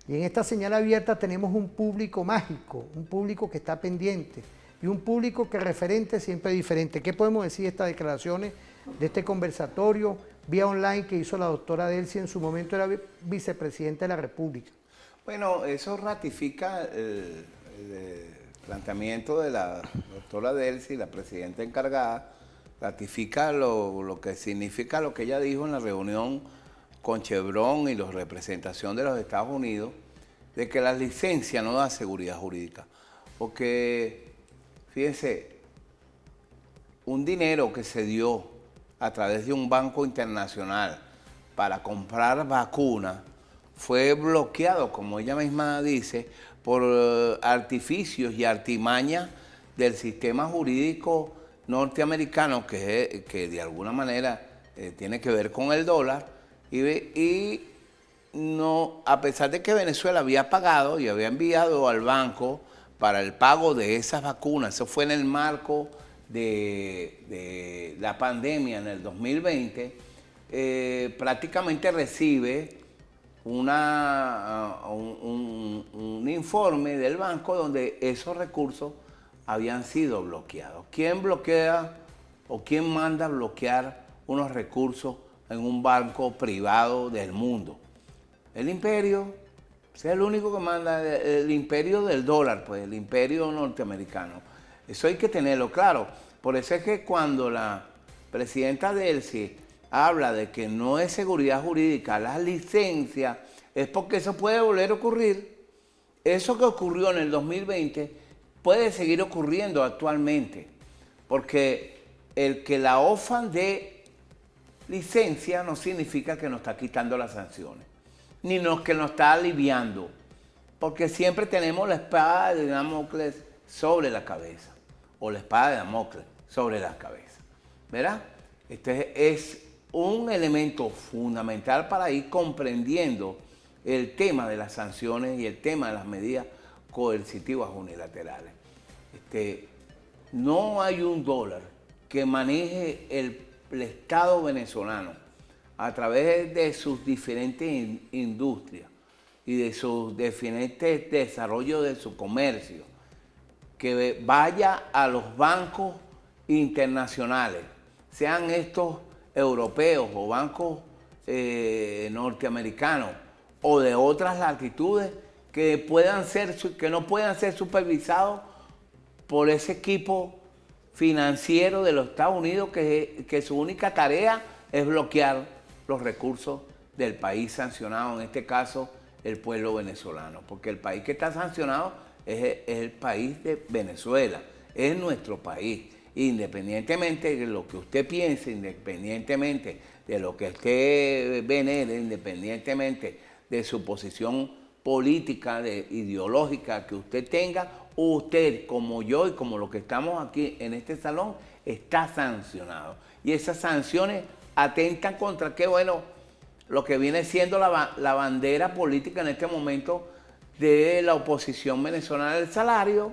Y en esta señal abierta tenemos un público mágico, un público que está pendiente y un público que referente siempre es diferente. ¿Qué podemos decir de estas declaraciones, de este conversatorio vía online que hizo la doctora Delcy en su momento era vicepresidenta de la República? Bueno, eso ratifica el planteamiento de la doctora Delcy, la presidenta encargada, ratifica lo que significa lo que ella dijo en la reunión con Chevron y la representación de los Estados Unidos, de que la licencia no da seguridad jurídica. Porque, fíjense, un dinero que se dio a través de un banco internacional para comprar vacunas fue bloqueado, como ella misma dice, por artificios y artimañas del sistema jurídico norteamericano que de alguna manera tiene que ver con el dólar y no, a pesar de que Venezuela había pagado y había enviado al banco para el pago de esas vacunas, eso fue en el marco de la pandemia en el 2020, prácticamente recibe un informe del banco donde esos recursos habían sido bloqueados. ¿Quién bloquea o quién manda bloquear unos recursos en un banco privado del mundo? El imperio, es el único que manda, el imperio del dólar, pues el imperio norteamericano. Eso hay que tenerlo claro. Por eso es que cuando la presidenta Delcy habla de que no es seguridad jurídica la licencia, es porque eso puede volver a ocurrir. Eso que ocurrió en el 2020 puede seguir ocurriendo actualmente, porque el que la OFAN dé licencia no significa que nos está quitando las sanciones, ni que nos está aliviando, porque siempre tenemos la espada de Damocles sobre la cabeza, o la espada de Damocles sobre la cabeza, ¿verdad? Este es un elemento fundamental para ir comprendiendo el tema de las sanciones y el tema de las medidas coercitivas unilaterales. No hay un dólar que maneje el Estado venezolano a través de sus diferentes industrias y de sus diferentes desarrollos de su comercio, que vaya a los bancos internacionales, sean estos europeos o bancos norteamericanos o de otras latitudes que no puedan ser supervisados por ese equipo financiero de los Estados Unidos que su única tarea es bloquear los recursos del país sancionado, en este caso el pueblo venezolano, porque el país que está sancionado es el país de Venezuela, es nuestro país. Independientemente de lo que usted piense, independientemente de lo que usted venere, independientemente de su posición política, ideológica que usted tenga, usted, como yo y como los que estamos aquí en este salón, está sancionado. Y esas sanciones atentan contra qué, bueno, lo que viene siendo la bandera política en este momento de la oposición venezolana del salario,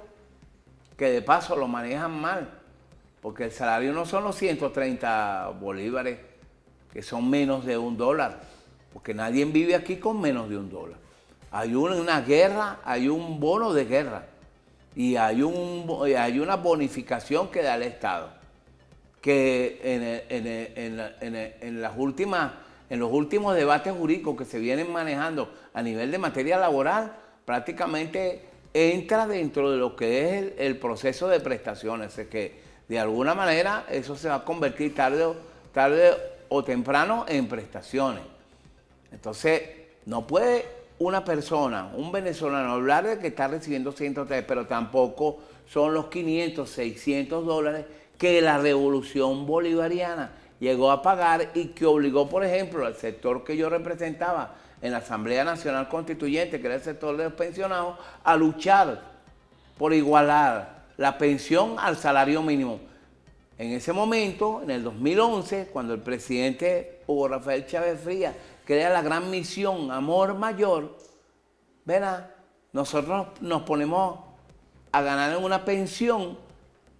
que de paso lo manejan mal, porque el salario no son los 130 bolívares, que son menos de $1, porque nadie vive aquí con menos de $1. Hay una guerra, hay un bono de guerra y hay una bonificación que da el Estado. que en los últimos debates jurídicos que se vienen manejando a nivel de materia laboral, prácticamente entra dentro de lo que es el proceso de prestaciones. Es que de alguna manera eso se va a convertir tarde o temprano en prestaciones. Entonces, no puede una persona, un venezolano, hablar de que está recibiendo 103, pero tampoco son los 500, 600 dólares que la revolución bolivariana llegó a pagar y que obligó, por ejemplo, al sector que yo representaba en la Asamblea Nacional Constituyente, que era el sector de los pensionados, a luchar por igualar la pensión al salario mínimo. En ese momento, en el 2011, cuando el presidente Hugo Rafael Chávez Frías crea la gran misión Amor Mayor, ¿verdad? Nosotros nos ponemos a ganar una pensión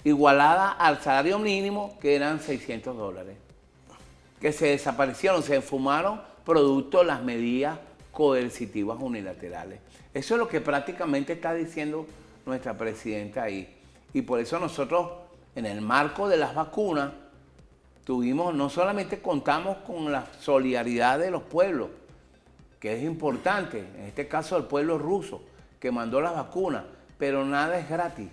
igualada al salario mínimo, que eran 600 dólares, que se desaparecieron, se esfumaron producto de las medidas coercitivas unilaterales. Eso es lo que prácticamente está diciendo nuestra presidenta ahí. Y por eso nosotros, en el marco de las vacunas, no solamente contamos con la solidaridad de los pueblos, que es importante, en este caso el pueblo ruso, que mandó las vacunas, pero nada es gratis.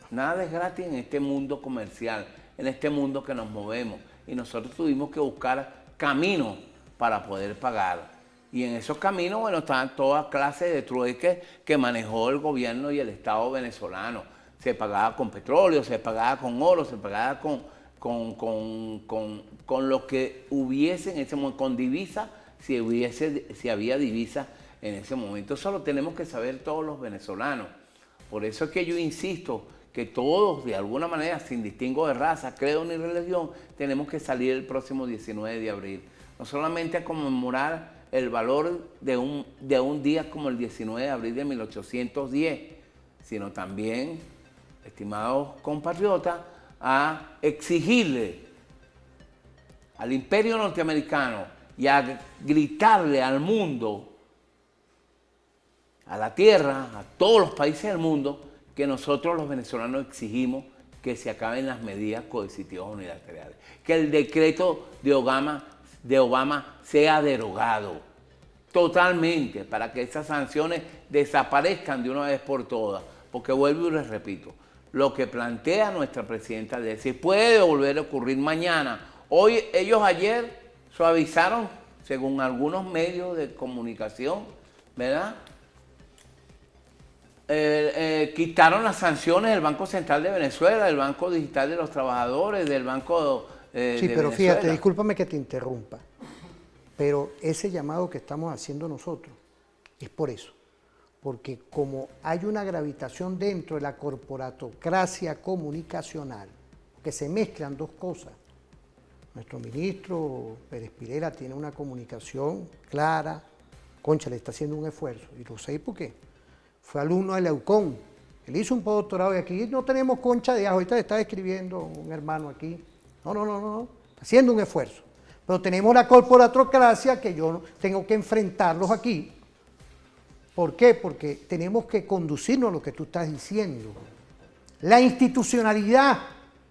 Nada es gratis en este mundo comercial, en este mundo que nos movemos. Y nosotros tuvimos que buscar caminos para poder pagar. Y en esos caminos, bueno, estaban todas clases de trueques que manejó el gobierno y el Estado venezolano. Se pagaba con petróleo, se pagaba con oro, se pagaba con lo que hubiese en ese momento, con divisa, si había divisa en ese momento. Eso lo tenemos que saber todos los venezolanos. Por eso es que yo insisto que todos, de alguna manera, sin distingo de raza, credo ni religión, tenemos que salir el próximo 19 de abril. No solamente a conmemorar el valor de un día como el 19 de abril de 1810, sino también, estimados compatriotas, a exigirle al imperio norteamericano y a gritarle al mundo, a la tierra, a todos los países del mundo, que nosotros los venezolanos exigimos que se acaben las medidas coercitivas unilaterales, que el decreto de Obama sea derogado totalmente para que esas sanciones desaparezcan de una vez por todas, porque vuelvo y les repito, lo que plantea nuestra presidenta de decir puede volver a ocurrir mañana. Ellos ayer suavizaron, según algunos medios de comunicación, ¿verdad? Quitaron las sanciones del Banco Central de Venezuela, del Banco Digital de los Trabajadores, del Banco de Sí, pero Venezuela. fíjate, discúlpame que te interrumpa, pero ese llamado que estamos haciendo nosotros es por eso, porque como hay una gravitación dentro de la corporatocracia comunicacional, que se mezclan dos cosas. Nuestro ministro Pérez Pirela tiene una comunicación clara, concha, le está haciendo un esfuerzo, y lo sé porque fue alumno de Leucón, él hizo un postdoctorado y aquí no tenemos concha de ajo, ahorita le está escribiendo un hermano aquí, no, está haciendo un esfuerzo, pero tenemos la corporatocracia que yo tengo que enfrentarlos aquí. ¿Por qué? Porque tenemos que conducirnos a lo que tú estás diciendo. La institucionalidad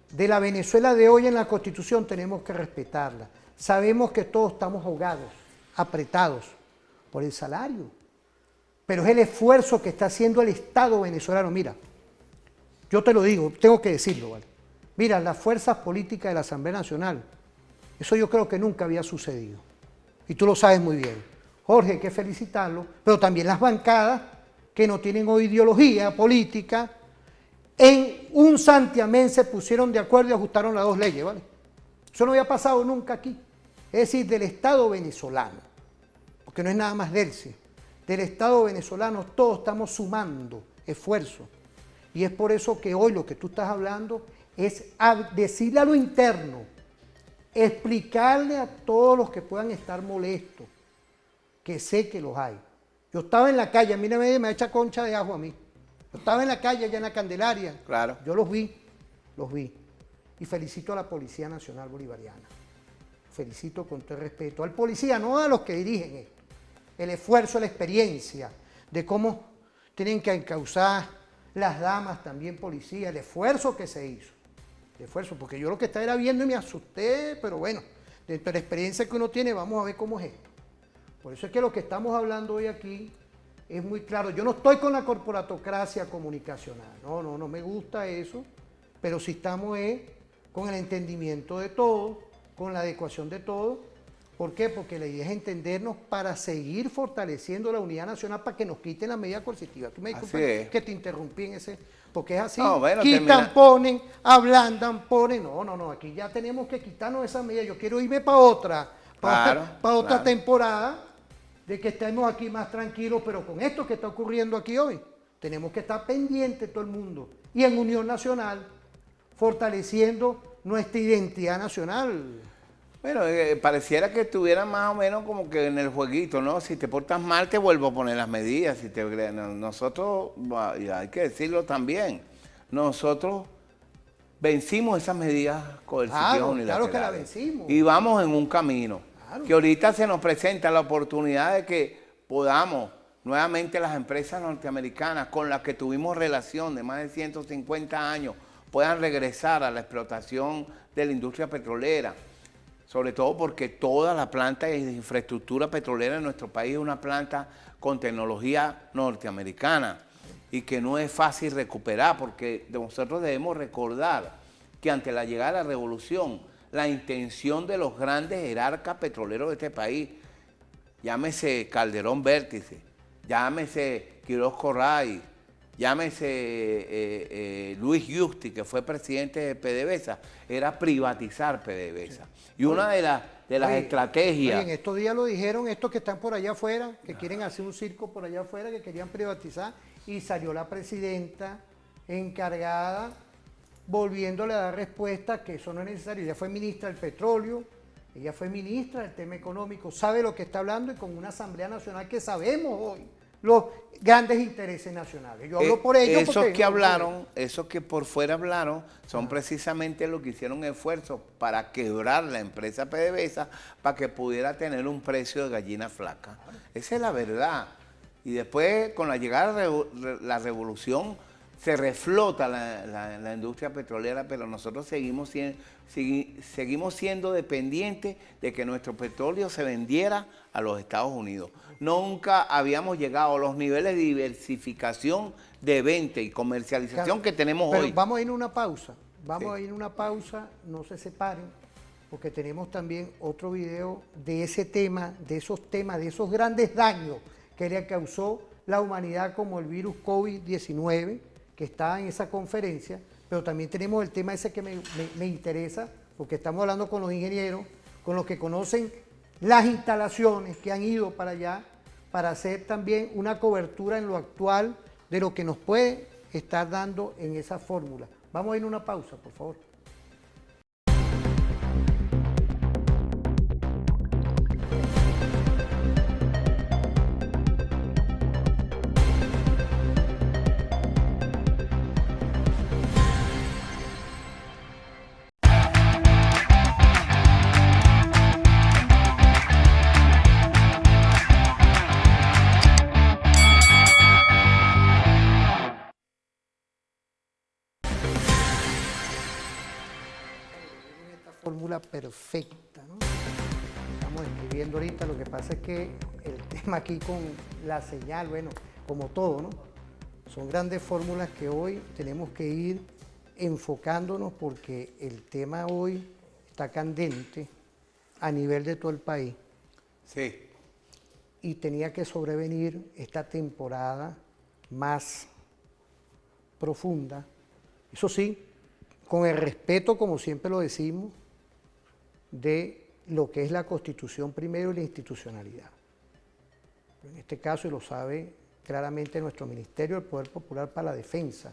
de la Venezuela de hoy en la Constitución tenemos que respetarla. Sabemos que todos estamos ahogados, apretados por el salario, pero es el esfuerzo que está haciendo el Estado venezolano. Mira, yo te lo digo, tengo que decirlo, ¿vale? Mira, las fuerzas políticas de la Asamblea Nacional, eso yo creo que nunca había sucedido, y tú lo sabes muy bien. Jorge, hay que felicitarlo, pero también las bancadas que no tienen hoy ideología política, en un santiamén se pusieron de acuerdo y ajustaron las dos leyes, ¿vale? Eso no había pasado nunca aquí, es decir, del Estado venezolano, porque no es nada más del Estado venezolano, todos estamos sumando esfuerzos, y es por eso que hoy lo que tú estás hablando es decirle a lo interno, explicarle a todos los que puedan estar molestos, que sé que los hay. Yo estaba en la calle, a mí nadie me echa concha de ajo a mí. Yo estaba en la calle allá en la Candelaria. Claro. Yo los vi. Y felicito a la Policía Nacional Bolivariana. Felicito con todo el respeto al policía, no a los que dirigen esto. El esfuerzo, la experiencia de cómo tienen que encauzar las damas también policía, el esfuerzo que se hizo. de esfuerzo, porque yo lo que estaba era viendo y me asusté, pero bueno, dentro de la experiencia que uno tiene, vamos a ver cómo es esto. Por eso es que lo que estamos hablando hoy aquí es muy claro. Yo no estoy con la corporatocracia comunicacional, no me gusta eso, pero sí estamos con el entendimiento de todo, con la adecuación de todo. ¿Por qué? Porque la idea es entendernos para seguir fortaleciendo la unidad nacional para que nos quiten la medida coercitiva. Tú me disculpas que te interrumpí en ese, porque es así. No, bueno, quitan, ponen, ablandan, ponen. No, aquí ya tenemos que quitarnos esa medida. Yo quiero irme para otra, para otra temporada, de que estemos aquí más tranquilos, pero con esto que está ocurriendo aquí hoy, tenemos que estar pendientes todo el mundo. Y en Unión Nacional, fortaleciendo nuestra identidad nacional. Bueno, pareciera que estuviera más o menos como que en el jueguito, ¿no? Si te portas mal, te vuelvo a poner las medidas. Nosotros, y hay que decirlo también, nosotros vencimos esas medidas coercitivas unilaterales. Claro que la vencimos. Y vamos en un camino. Claro. Que ahorita se nos presenta la oportunidad de que podamos, nuevamente las empresas norteamericanas con las que tuvimos relación de más de 150 años, puedan regresar a la explotación de la industria petrolera. Sobre todo porque toda la planta de infraestructura petrolera en nuestro país es una planta con tecnología norteamericana y que no es fácil recuperar, porque nosotros debemos recordar que ante la llegada de la revolución, la intención de los grandes jerarcas petroleros de este país, llámese Calderón Vértice, llámese Quiroz Corray, llámese Luis Justi, que fue presidente de PDVSA, era privatizar PDVSA. Y una de las estrategias... en estos días lo dijeron estos que están por allá afuera, que quieren hacer un circo por allá afuera, que querían privatizar, y salió la presidenta encargada volviéndole a dar respuesta que eso no es necesario. Ella fue ministra del petróleo, ella fue ministra del tema económico, sabe lo que está hablando, y con una Asamblea Nacional que sabemos hoy los grandes intereses nacionales. Yo hablo por ellos. Esos que por fuera hablaron, son precisamente los que hicieron esfuerzos para quebrar la empresa PDVSA para que pudiera tener un precio de gallina flaca. Esa es la verdad. Y después, con la llegada de la revolución, se reflota la industria petrolera, pero nosotros seguimos siendo dependientes de que nuestro petróleo se vendiera a los Estados Unidos. Nunca habíamos llegado a los niveles de diversificación de venta y comercialización que tenemos hoy. Vamos a ir a una pausa, no se separen, porque tenemos también otro video de ese tema, de esos grandes daños que le causó la humanidad como el virus COVID-19, que está en esa conferencia, pero también tenemos el tema ese que me interesa, porque estamos hablando con los ingenieros, con los que conocen las instalaciones que han ido para allá, para hacer también una cobertura en lo actual de lo que nos puede estar dando en esa fórmula. Vamos a ir a una pausa, por favor. Fórmula perfecta, ¿no? Estamos escribiendo ahorita, lo que pasa es que el tema aquí con la señal, bueno, como todo, ¿no? Son grandes fórmulas que hoy tenemos que ir enfocándonos porque el tema hoy está candente a nivel de todo el país. Sí. Y tenía que sobrevenir esta temporada más profunda. Eso sí, con el respeto, como siempre lo decimos, de lo que es la Constitución primero y la institucionalidad. En este caso, y lo sabe claramente nuestro Ministerio del Poder Popular para la Defensa,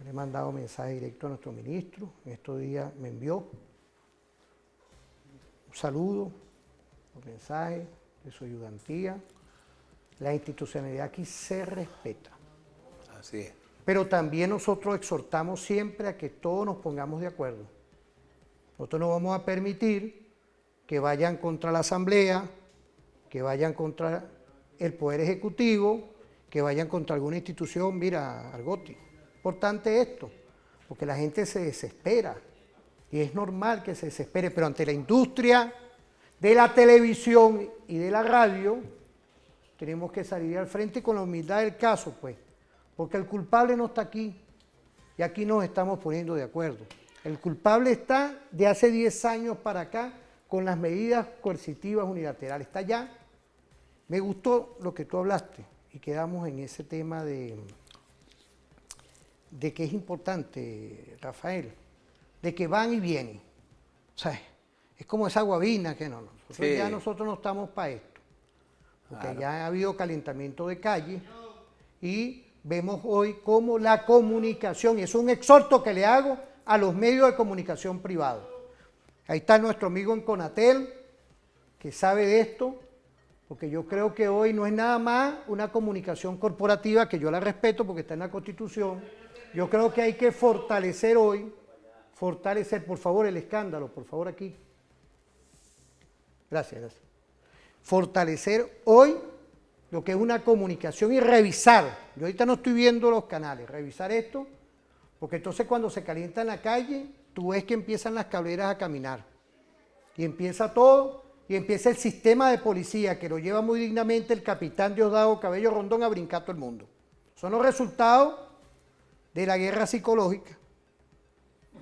le he mandado mensaje directo a nuestro ministro, en estos días me envió un saludo, un mensaje de su ayudantía. La institucionalidad aquí se respeta. Así es. Pero también nosotros exhortamos siempre a que todos nos pongamos de acuerdo. Nosotros no vamos a permitir que vayan contra la Asamblea, que vayan contra el Poder Ejecutivo, que vayan contra alguna institución. Mira, Argotti, importante esto. porque la gente se desespera, y es normal que se desespere, pero ante la industria de la televisión y de la radio, tenemos que salir al frente con la humildad del caso, pues, porque el culpable no está aquí, y aquí nos estamos poniendo de acuerdo. El culpable está de hace 10 años para acá con las medidas coercitivas unilaterales, está allá. Me gustó lo que tú hablaste, y quedamos en ese tema de que es importante, Rafael, de que van y vienen. O sea, es como esa guabina que nosotros no estamos para esto. Porque Claro. ya ha habido calentamiento de calle y vemos hoy cómo la comunicación, y es un exhorto que le hago a los medios de comunicación privados. Ahí está nuestro amigo en Conatel, que sabe de esto, porque yo creo que hoy no es nada más una comunicación corporativa, que yo la respeto porque está en la Constitución. Yo creo que hay que fortalecer hoy, por favor, el escándalo, por favor, aquí. Gracias, gracias. Fortalecer hoy lo que es una comunicación y revisar. Yo ahorita no estoy viendo los canales, revisar esto, porque entonces cuando se calienta en la calle, tú ves que empiezan las cableras a caminar. Y empieza todo, y empieza el sistema de policía, que lo lleva muy dignamente el capitán Diosdado Cabello Rondón a brincar todo el mundo. Son los resultados de la guerra psicológica.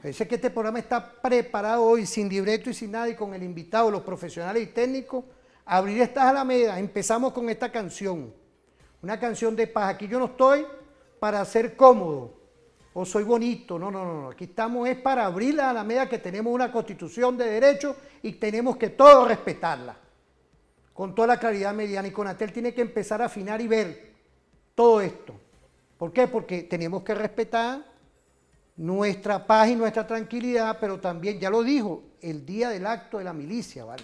Parece que este programa está preparado hoy, sin libreto y sin nada, y con el invitado, los profesionales y técnicos, a abrir estas alamedas. Empezamos con esta canción, una canción de paz. Aquí yo no estoy para ser cómodo o soy bonito, no. Aquí estamos es para abrir la alameda, que tenemos una constitución de derechos y tenemos que todos respetarla, con toda la claridad mediana. Y Conatel tiene que empezar a afinar y ver todo esto. ¿Por qué? Porque tenemos que respetar nuestra paz y nuestra tranquilidad, pero también, ya lo dijo, el día del acto de la milicia, ¿vale?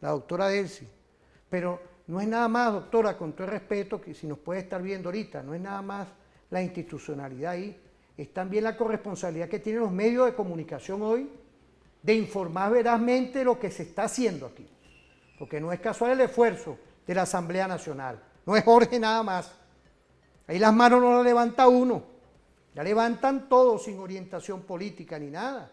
La doctora Delcy. Pero no es nada más, doctora, con todo el respeto, que si nos puede estar viendo ahorita, no es nada más la institucionalidad ahí, es también la corresponsabilidad que tienen los medios de comunicación hoy de informar verazmente lo que se está haciendo aquí. Porque no es casual el esfuerzo de la Asamblea Nacional, no es Jorge nada más. Ahí las manos no las levanta uno, ya levantan todos sin orientación política ni nada.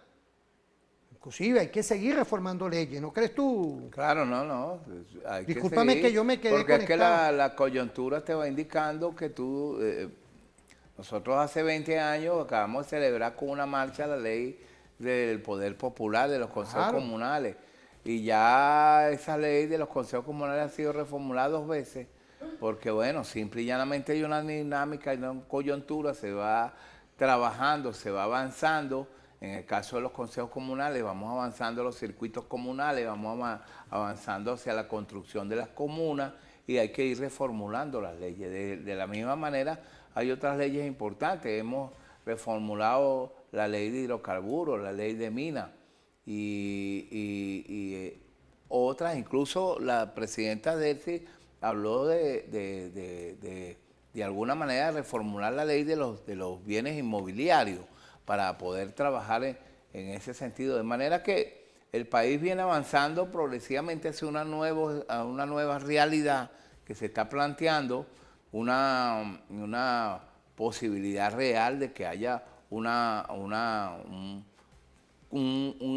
Inclusive hay que seguir reformando leyes, ¿no crees tú? Claro, no. Hay Discúlpame seguir, que yo me quedé porque es que conectado. la coyuntura te va indicando que tú... nosotros hace 20 años acabamos de celebrar con una marcha la ley del poder popular, de los consejos comunales. Y ya esa ley de los consejos comunales ha sido reformulada 2 veces, porque bueno, simple y llanamente hay una dinámica y una coyuntura, se va trabajando, se va avanzando. En el caso de los consejos comunales, vamos avanzando los circuitos comunales, vamos avanzando hacia la construcción de las comunas y hay que ir reformulando las leyes. De la misma manera, hay otras leyes importantes. Hemos reformulado la ley de hidrocarburos, la ley de minas y otras. Incluso la presidenta Delcy habló de alguna manera de reformular la ley de los bienes inmobiliarios para poder trabajar en ese sentido. De manera que el país viene avanzando progresivamente hacia una nueva realidad que se está planteando, una posibilidad real de que haya un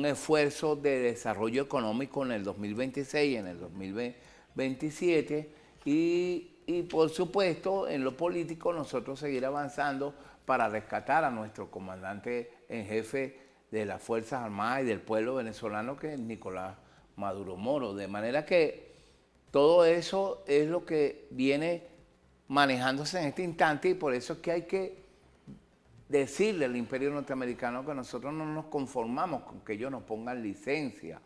esfuerzo de desarrollo económico en el 2026, en el 2027 y por supuesto en lo político nosotros seguir avanzando para rescatar a nuestro comandante en jefe de las Fuerzas Armadas y del pueblo venezolano, que es Nicolás Maduro Moro. De manera que todo eso es lo que viene manejándose en este instante y por eso es que hay que decirle al imperio norteamericano que nosotros no nos conformamos con que ellos nos pongan licencia.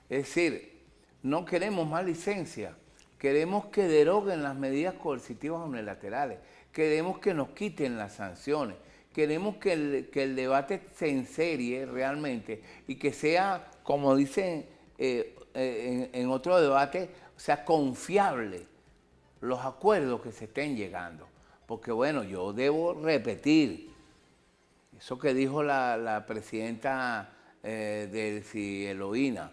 Es decir, no queremos más licencia, queremos que deroguen las medidas coercitivas unilaterales, queremos que nos quiten las sanciones, queremos que el debate se enserie realmente y que sea, como dicen en otro debate, o sea, confiable los acuerdos que se estén llegando. Porque bueno, yo debo repetir eso que dijo la presidenta Delcy Eloína,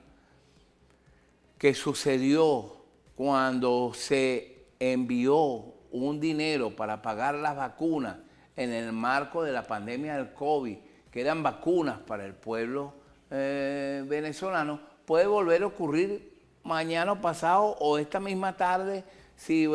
que sucedió cuando se envió un dinero para pagar las vacunas en el marco de la pandemia del COVID, que eran vacunas para el pueblo venezolano, puede volver a ocurrir mañana o pasado o esta misma tarde, si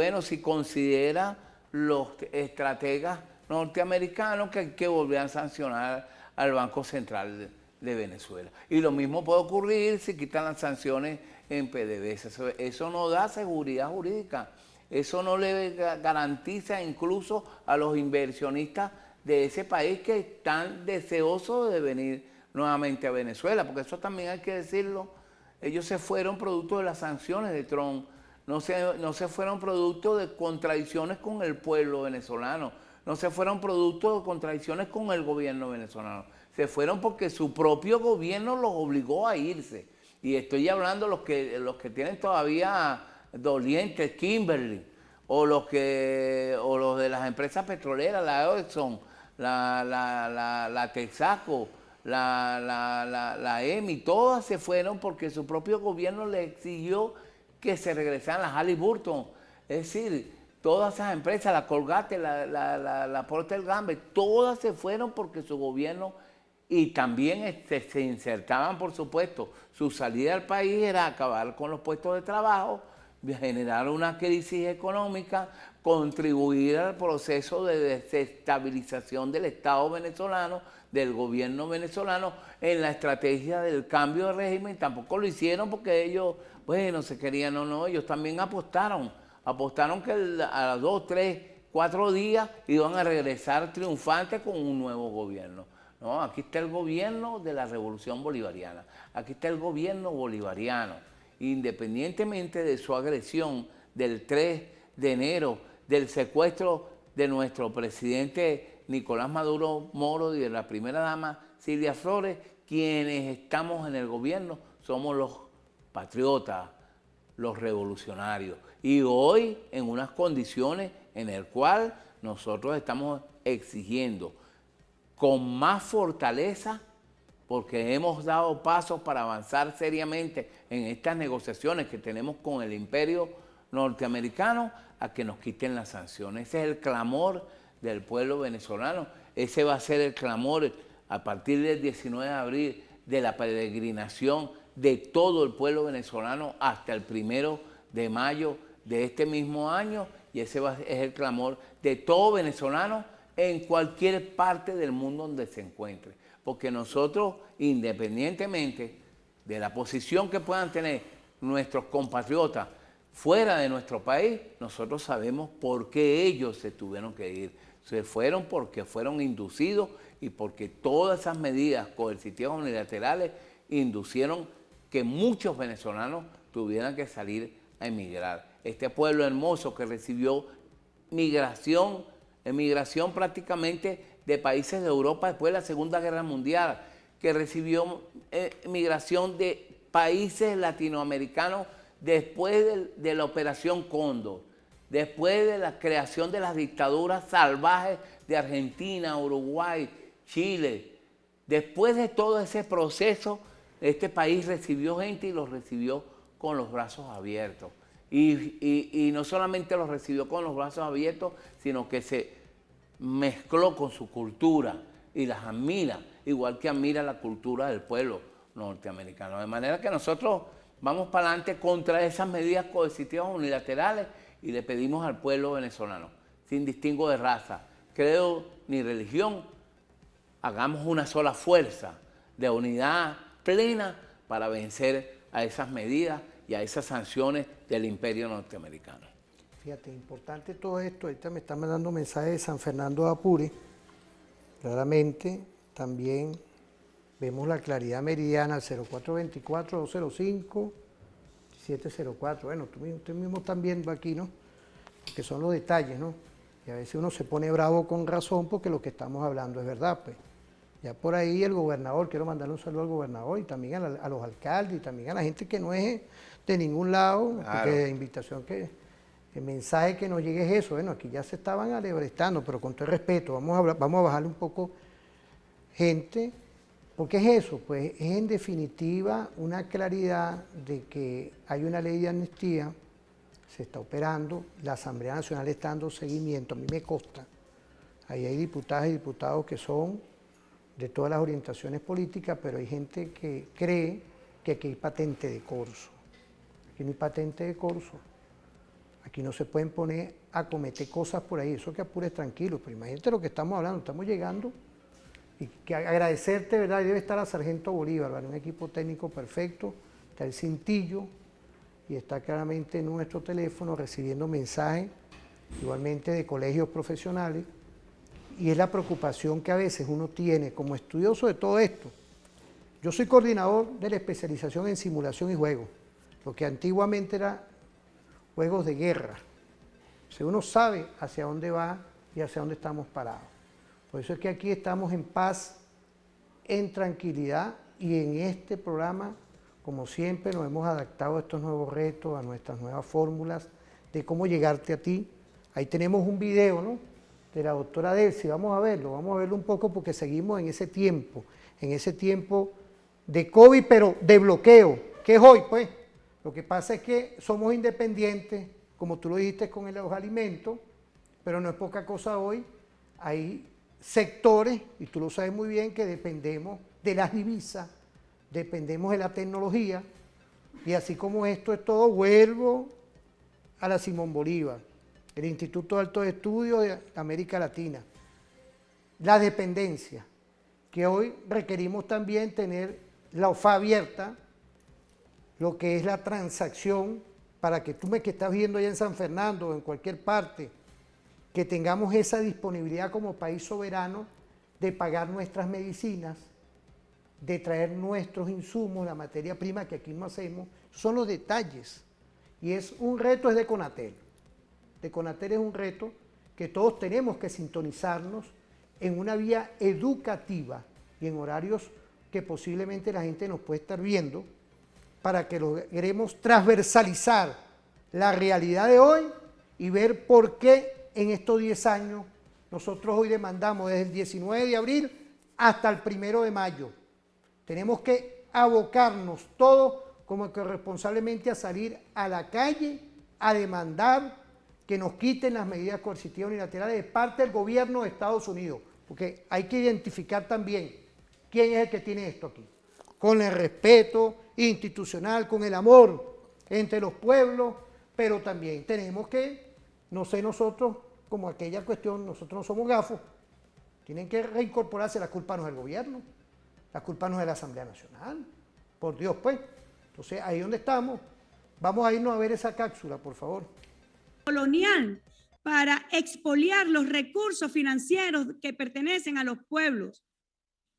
considera los estrategas norteamericanos que volverán a sancionar al Banco Central de Venezuela. Y lo mismo puede ocurrir si quitan las sanciones en PDVSA. Eso no da seguridad jurídica, eso no le garantiza incluso a los inversionistas de ese país que están deseosos de venir nuevamente a Venezuela, porque eso también hay que decirlo. Ellos se fueron producto de las sanciones de Trump, no se fueron producto de contradicciones con el pueblo venezolano, no se fueron producto de contradicciones con el gobierno venezolano, se fueron porque su propio gobierno los obligó a irse. Y estoy hablando los que tienen todavía dolientes, Kimberly, o los de las empresas petroleras, la Exxon, la Texaco, la EMI, todas se fueron porque su propio gobierno le exigió que se regresaran las Halliburton. Es decir, todas esas empresas, la Colgate, la Procter & Gamble, todas se fueron porque su gobierno, y también se insertaban, por supuesto, su salida al país era acabar con los puestos de trabajo, generar una crisis económica, contribuir al proceso de desestabilización del Estado venezolano, del gobierno venezolano, en la estrategia del cambio de régimen. Tampoco lo hicieron porque ellos, se querían ellos también apostaron que a 2, 3, 4 días iban a regresar triunfantes con un nuevo gobierno. No, aquí está el gobierno de la Revolución Bolivariana, aquí está el gobierno bolivariano, independientemente de su agresión del 3 de enero, del secuestro de nuestro presidente Nicolás Maduro Moro y de la primera dama Silvia Flores. Quienes estamos en el gobierno somos los patriotas, los revolucionarios, y hoy en unas condiciones en las cuales nosotros estamos exigiendo con más fortaleza, porque hemos dado pasos para avanzar seriamente en estas negociaciones que tenemos con el imperio norteamericano, a que nos quiten las sanciones. Ese es el clamor del pueblo venezolano, ese va a ser el clamor a partir del 19 de abril de la peregrinación de todo el pueblo venezolano hasta el 1 de mayo de este mismo año, y ese es el clamor de todo venezolano en cualquier parte del mundo donde se encuentre, porque nosotros, independientemente de la posición que puedan tener nuestros compatriotas fuera de nuestro país, nosotros sabemos por qué ellos se tuvieron que ir. Se fueron porque fueron inducidos y porque todas esas medidas coercitivas unilaterales inducieron que muchos venezolanos tuvieran que salir a emigrar. Este pueblo hermoso que recibió emigración prácticamente de países de Europa después de la Segunda Guerra Mundial, que recibió migración de países latinoamericanos después de la Operación Cóndor, después de la creación de las dictaduras salvajes de Argentina, Uruguay, Chile. Después de todo ese proceso, este país recibió gente y los recibió con los brazos abiertos. Y no solamente los recibió con los brazos abiertos, sino que se mezcló con su cultura y las admira, igual que admira la cultura del pueblo norteamericano. De manera que nosotros vamos para adelante contra esas medidas coercitivas unilaterales y le pedimos al pueblo venezolano, sin distingo de raza, credo ni religión, hagamos una sola fuerza de unidad plena para vencer a esas medidas y a esas sanciones del imperio norteamericano. Fíjate, importante todo esto. Ahorita me están mandando mensajes de San Fernando de Apure. Claramente también vemos la claridad meridiana al 0424-205-704. Bueno, ustedes mismos están viendo aquí, ¿no? Que son los detalles, ¿no? Y a veces uno se pone bravo con razón porque lo que estamos hablando es verdad, pues. Ya por ahí el gobernador, quiero mandarle un saludo al gobernador y también a los alcaldes y también a la gente que no es de ningún lado, claro. Porque la invitación el mensaje que nos llegue es eso. Bueno, aquí ya se estaban alebrestando, pero con todo el respeto, vamos a bajarle un poco gente, porque es eso, pues es en definitiva una claridad de que hay una ley de amnistía, se está operando, la Asamblea Nacional está dando seguimiento, a mí me consta, ahí hay diputadas y diputados que son de todas las orientaciones políticas, pero hay gente que cree que aquí hay patente de corso. Aquí no hay patente de corso. Aquí no se pueden poner a cometer cosas por ahí, eso que apures tranquilo, pero imagínate lo que estamos hablando, estamos llegando y que agradecerte, ¿verdad? Debe estar la Sargento Bolívar, ¿vale? Un equipo técnico perfecto, está el cintillo y está claramente en nuestro teléfono recibiendo mensajes, igualmente de colegios profesionales, y es la preocupación que a veces uno tiene como estudioso de todo esto. Yo soy coordinador de la especialización en simulación y juego, lo que antiguamente era juegos de guerra. Si uno sabe hacia dónde va y hacia dónde estamos parados. Por eso es que aquí estamos en paz, en tranquilidad, y en este programa, como siempre, nos hemos adaptado a estos nuevos retos, a nuestras nuevas fórmulas de cómo llegarte a ti. Ahí tenemos un video, ¿no?, de la doctora Delcy, vamos a verlo un poco porque seguimos en ese tiempo de COVID, pero de bloqueo. ¿Qué es hoy? Pues lo que pasa es que somos independientes, como tú lo dijiste con los alimentos, pero no es poca cosa hoy. Hay sectores, y tú lo sabes muy bien, que dependemos de las divisas, dependemos de la tecnología, y así como esto es todo, vuelvo a la Simón Bolívar, el Instituto de Altos Estudios de América Latina. La dependencia, que hoy requerimos también tener la OFA abierta, lo que es la transacción, para que tú que estás viendo allá en San Fernando o en cualquier parte, que tengamos esa disponibilidad como país soberano de pagar nuestras medicinas, de traer nuestros insumos, la materia prima que aquí no hacemos, son los detalles. Y es un reto, es de Conatel. De Conatel es un reto que todos tenemos que sintonizarnos en una vía educativa y en horarios que posiblemente la gente nos puede estar viendo, para que logremos transversalizar la realidad de hoy y ver por qué en estos 10 años nosotros hoy demandamos desde el 19 de abril hasta el 1 de mayo. Tenemos que abocarnos todos como que responsablemente a salir a la calle a demandar que nos quiten las medidas coercitivas unilaterales de parte del gobierno de Estados Unidos, porque hay que identificar también quién es el que tiene esto aquí, con el respeto institucional, con el amor entre los pueblos, pero también tenemos que, no sé nosotros, como aquella cuestión, nosotros no somos gafos, tienen que reincorporarse, la culpa no es del gobierno, la culpa no es de la Asamblea Nacional, por Dios pues. Entonces ahí donde estamos, vamos a irnos a ver esa cápsula, por favor. Colonial para expoliar los recursos financieros que pertenecen a los pueblos,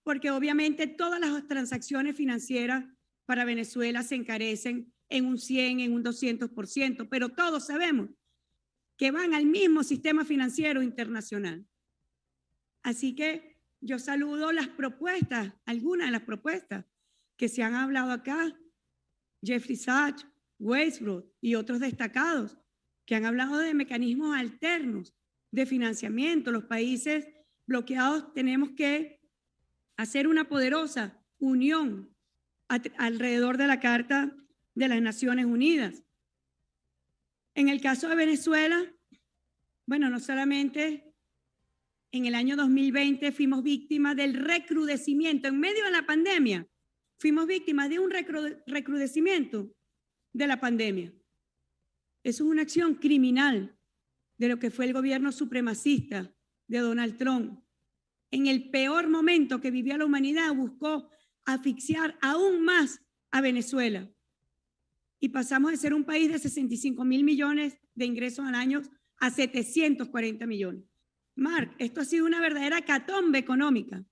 porque obviamente todas las transacciones financieras para Venezuela se encarecen en un 100, en un 200%, pero todos sabemos que van al mismo sistema financiero internacional. Así que yo saludo las propuestas, algunas de las propuestas que se han hablado acá, Jeffrey Sachs, Westbrook y otros destacados, que han hablado de mecanismos alternos de financiamiento. Los países bloqueados tenemos que hacer una poderosa unión alrededor de la Carta de las Naciones Unidas. En el caso de Venezuela, bueno, no solamente en el año 2020 fuimos víctimas del recrudecimiento, en medio de la pandemia, fuimos víctimas de un recrudecimiento de la pandemia. Eso es una acción criminal de lo que fue el gobierno supremacista de Donald Trump. En el peor momento que vivió la humanidad, buscó asfixiar aún más a Venezuela. Y pasamos de ser un país de 65.000 millones de ingresos al año a 740 millones. Marc, esto ha sido una verdadera hecatombe económica.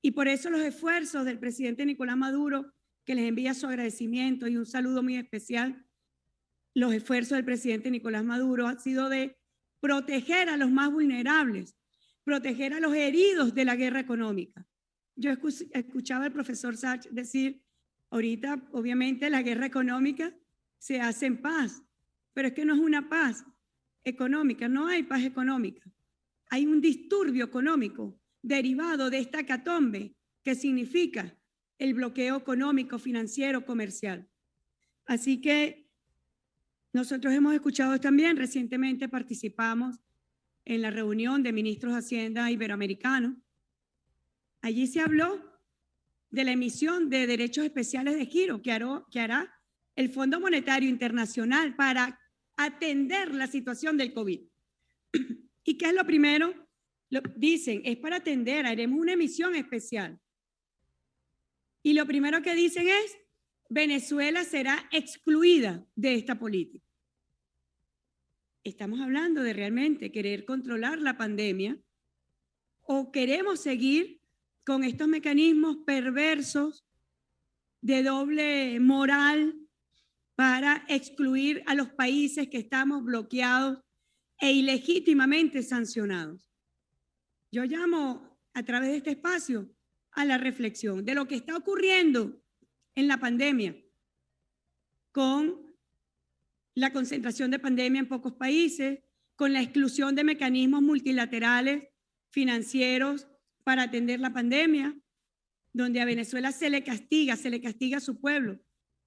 Y por eso los esfuerzos del presidente Nicolás Maduro, que les envía su agradecimiento y un saludo muy especial, los esfuerzos del presidente Nicolás Maduro han sido de proteger a los más vulnerables, proteger a los heridos de la guerra económica. Yo escuchaba al profesor Sachs decir, ahorita obviamente la guerra económica se hace en paz, pero es que no es una paz económica, no hay paz económica. Hay un disturbio económico derivado de esta hecatombe que significa el bloqueo económico, financiero, comercial. Así que nosotros hemos escuchado también, recientemente participamos en la reunión de ministros de Hacienda iberoamericanos. Allí se habló de la emisión de derechos especiales de giro que hará el Fondo Monetario Internacional para atender la situación del COVID. ¿Y qué es lo primero? Dicen, es para atender, haremos una emisión especial. Y lo primero que dicen es, Venezuela será excluida de esta política. Estamos hablando de realmente querer controlar la pandemia o queremos seguir con estos mecanismos perversos de doble moral para excluir a los países que estamos bloqueados e ilegítimamente sancionados. Yo llamo a través de este espacio a la reflexión de lo que está ocurriendo en la pandemia, con la concentración de pandemia en pocos países, con la exclusión de mecanismos multilaterales financieros para atender la pandemia, donde a Venezuela se le castiga a su pueblo.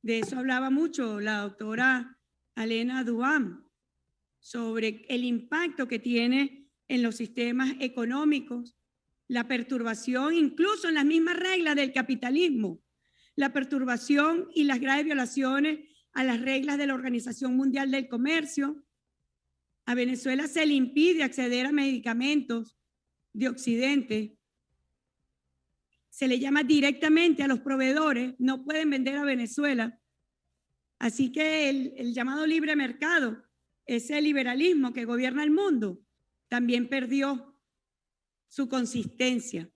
De eso hablaba mucho la doctora Alena Duam, sobre el impacto que tiene en los sistemas económicos, la perturbación incluso en las mismas reglas del capitalismo, la perturbación y las graves violaciones a las reglas de la Organización Mundial del Comercio. A Venezuela se le impide acceder a medicamentos de Occidente. Se le llama directamente a los proveedores, no pueden vender a Venezuela. Así que el llamado libre mercado, ese liberalismo que gobierna el mundo, también perdió su consistencia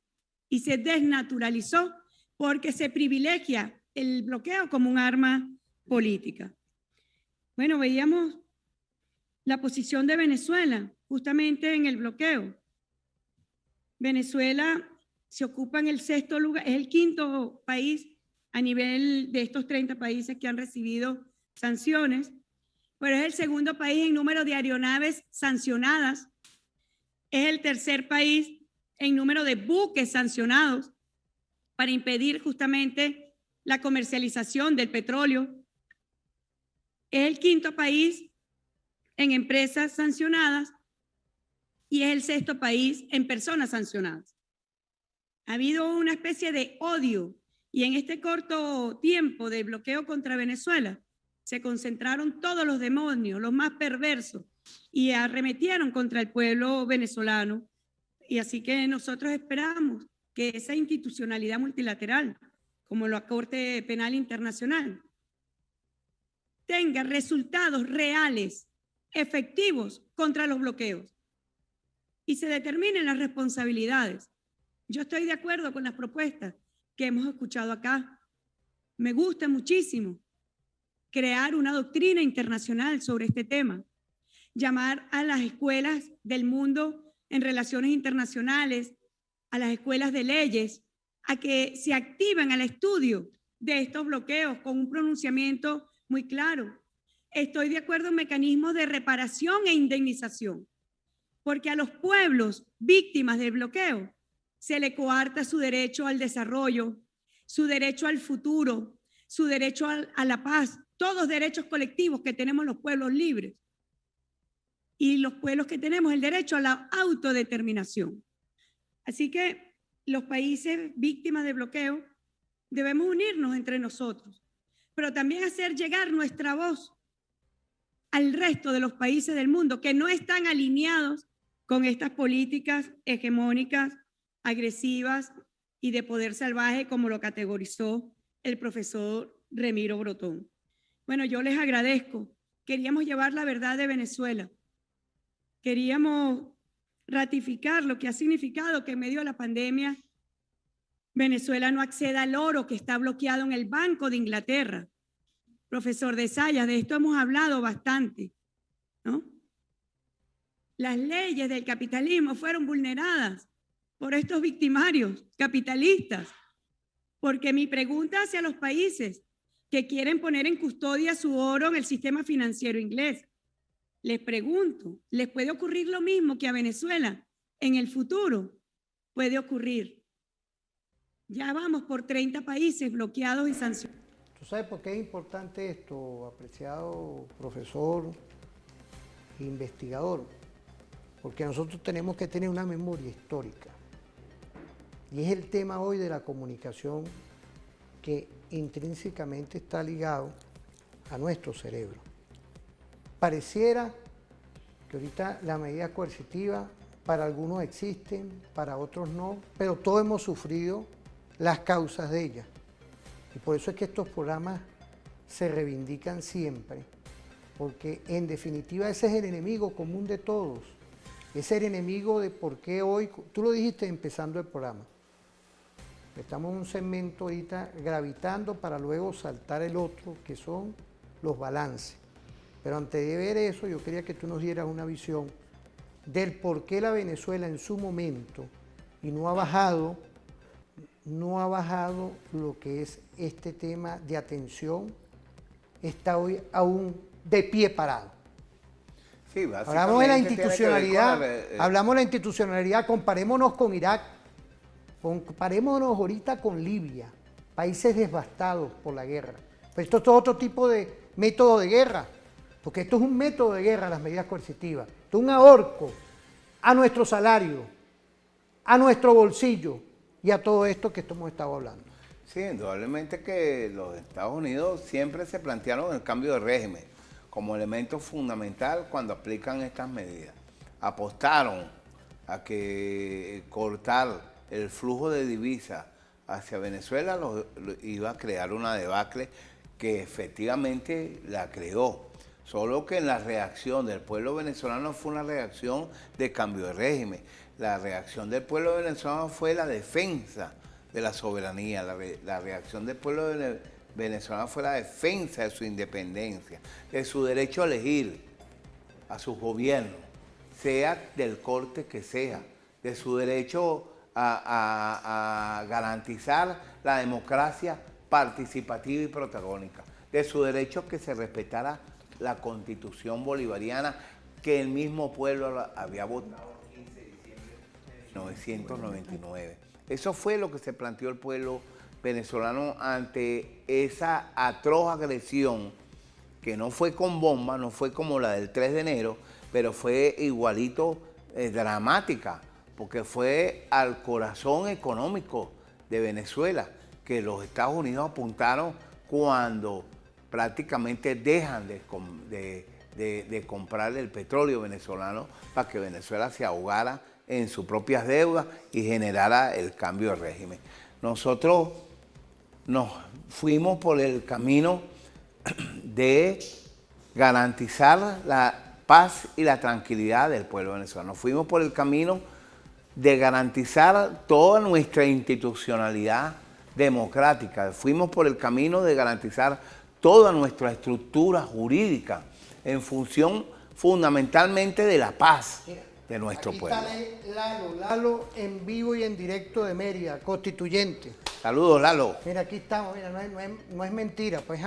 y se desnaturalizó porque se privilegia el bloqueo como un arma política. Bueno, veíamos la posición de Venezuela justamente en el bloqueo. Venezuela se ocupa en el 6º lugar, es el 5º país a nivel de estos 30 países que han recibido sanciones, pero es el 2º país en número de aeronaves sancionadas, es el 3er país en número de buques sancionados para impedir justamente la comercialización del petróleo, es el 5º país en empresas sancionadas y es el 6º país en personas sancionadas. Ha habido una especie de odio y en este corto tiempo de bloqueo contra Venezuela se concentraron todos los demonios, los más perversos, y arremetieron contra el pueblo venezolano. Y así que nosotros esperamos que esa institucionalidad multilateral, como la Corte Penal Internacional, tenga resultados reales, efectivos contra los bloqueos y se determinen las responsabilidades. Yo estoy de acuerdo con las propuestas que hemos escuchado acá. Me gusta muchísimo crear una doctrina internacional sobre este tema, llamar a las escuelas del mundo en relaciones internacionales, a las escuelas de leyes, a que se activen al estudio de estos bloqueos con un pronunciamiento muy claro. Estoy de acuerdo en mecanismos de reparación e indemnización, porque a los pueblos víctimas del bloqueo se le coarta su derecho al desarrollo, su derecho al futuro, su derecho a la paz, todos derechos colectivos que tenemos los pueblos libres y los pueblos que tenemos el derecho a la autodeterminación. Así que los países víctimas de bloqueo debemos unirnos entre nosotros, pero también hacer llegar nuestra voz al resto de los países del mundo que no están alineados con estas políticas hegemónicas, agresivas y de poder salvaje, como lo categorizó el profesor Remiro Brotón. Bueno, yo les agradezco. Queríamos llevar la verdad de Venezuela. Queríamos ratificar lo que ha significado que en medio de la pandemia Venezuela no acceda al oro que está bloqueado en el Banco de Inglaterra. Profesor de Sayas, de esto hemos hablado bastante, ¿no? Las leyes del capitalismo fueron vulneradas por estos victimarios capitalistas, porque mi pregunta hacia los países que quieren poner en custodia su oro en el sistema financiero inglés, les pregunto, ¿les puede ocurrir lo mismo que a Venezuela en el futuro? Puede ocurrir. Ya vamos por 30 países bloqueados y sancionados. ¿Tú sabes por qué es importante esto, apreciado profesor e investigador? Porque nosotros tenemos que tener una memoria histórica. Y es el tema hoy de la comunicación que intrínsecamente está ligado a nuestro cerebro. Pareciera que ahorita la medida coercitiva para algunos existen, para otros no, pero todos hemos sufrido las causas de ella. Y por eso es que estos programas se reivindican siempre, porque en definitiva ese es el enemigo común de todos. Ese es el enemigo de por qué hoy, tú lo dijiste empezando el programa, estamos en un segmento ahorita gravitando para luego saltar el otro, que son los balances. Pero antes de ver eso, yo quería que tú nos dieras una visión del por qué la Venezuela en su momento, y no ha bajado lo que es este tema de atención, está hoy aún de pie parado. Sí, Hablamos de la institucionalidad, comparémonos con Irak, comparémonos ahorita con Libia, países devastados por la guerra. Pero esto es otro tipo de método de guerra, porque esto es un método de guerra, las medidas coercitivas. Esto es un ahorco a nuestro salario, a nuestro bolsillo y a todo esto que hemos estado hablando. Sí, indudablemente que los Estados Unidos siempre se plantearon el cambio de régimen como elemento fundamental cuando aplican estas medidas. Apostaron a que cortar el flujo de divisas hacia Venezuela iba a crear una debacle que efectivamente la creó. Solo que la reacción del pueblo venezolano fue una reacción de cambio de régimen. La reacción del pueblo venezolano fue la defensa de la soberanía. La reacción del pueblo venezolano fue la defensa de su independencia, de su derecho a elegir a sus gobiernos, sea del corte que sea, de su derecho a garantizar la democracia participativa y protagónica, de su derecho a que se respetara la Constitución bolivariana que el mismo pueblo había votado el 15 de diciembre de 1999. Eso fue lo que se planteó el pueblo venezolano ante esa atroz agresión que no fue con bomba, no fue como la del 3 de enero, pero fue igualito dramática, porque fue al corazón económico de Venezuela que los Estados Unidos apuntaron cuando prácticamente dejan de comprar el petróleo venezolano para que Venezuela se ahogara en sus propias deudas y generara el cambio de régimen. Nosotros nos fuimos por el camino de garantizar la paz y la tranquilidad del pueblo venezolano. Nos fuimos por el camino de garantizar toda nuestra institucionalidad democrática. Fuimos por el camino de garantizar toda nuestra estructura jurídica en función fundamentalmente de la paz de nuestro pueblo. Está Lalo en vivo y en directo de Mérida, constituyente. Saludos, Lalo. Mira, aquí estamos, mira, no es mentira, pues,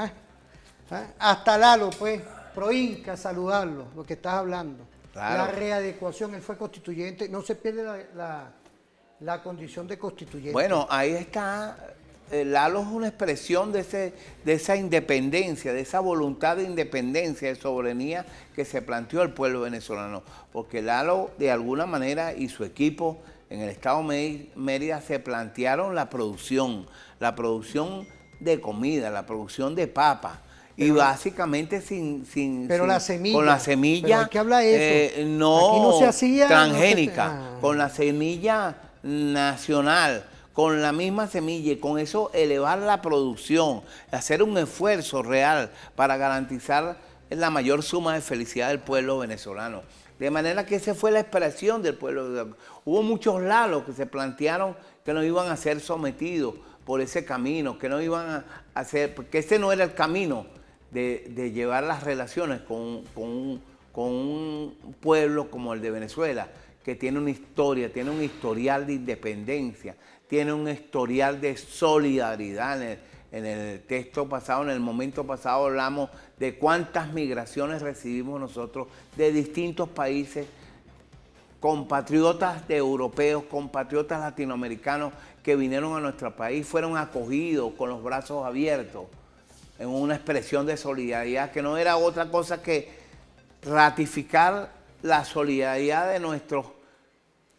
hasta Lalo, pues, Proinca, saludarlo, lo que estás hablando. Claro. La readecuación, él fue constituyente, no se pierde la condición de constituyente. Bueno, ahí está. Lalo es una expresión de esa independencia, de esa voluntad de independencia, de soberanía que se planteó el pueblo venezolano. Porque Lalo, de alguna manera, y su equipo en el estado de Mérida se plantearon la producción de comida, la producción de papa. Y básicamente con la semilla. Pero hay que hablar de eso. No, aquí no se hacía transgénica, con la semilla nacional, con la misma semilla y con eso elevar la producción, hacer un esfuerzo real para garantizar la mayor suma de felicidad del pueblo venezolano. De manera que esa fue la expresión del pueblo. Hubo muchos lalos que se plantearon que no iban a ser sometidos por ese camino, que no iban a hacer, porque ese no era el camino de llevar las relaciones con un pueblo como el de Venezuela, que tiene una historia, tiene un historial de independencia, tiene un historial de solidaridad. En el texto pasado, en el momento pasado, hablamos de cuántas migraciones recibimos nosotros de distintos países, compatriotas de europeos, compatriotas latinoamericanos que vinieron a nuestro país, fueron acogidos con los brazos abiertos en una expresión de solidaridad que no era otra cosa que ratificar la solidaridad de nuestros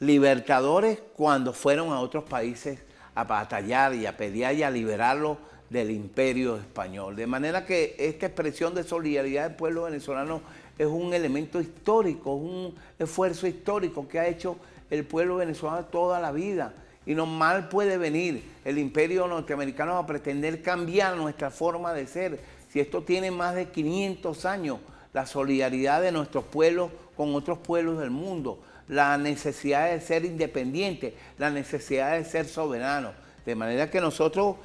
libertadores cuando fueron a otros países a batallar y a pelear y a liberarlos del imperio español. De manera que esta expresión de solidaridad del pueblo venezolano es un elemento histórico, un esfuerzo histórico que ha hecho el pueblo venezolano toda la vida. Y no mal puede venir el imperio norteamericano a pretender cambiar nuestra forma de ser. Si esto tiene más de 500 años, la solidaridad de nuestros pueblos con otros pueblos del mundo, la necesidad de ser independientes, la necesidad de ser soberanos. De manera que nosotros,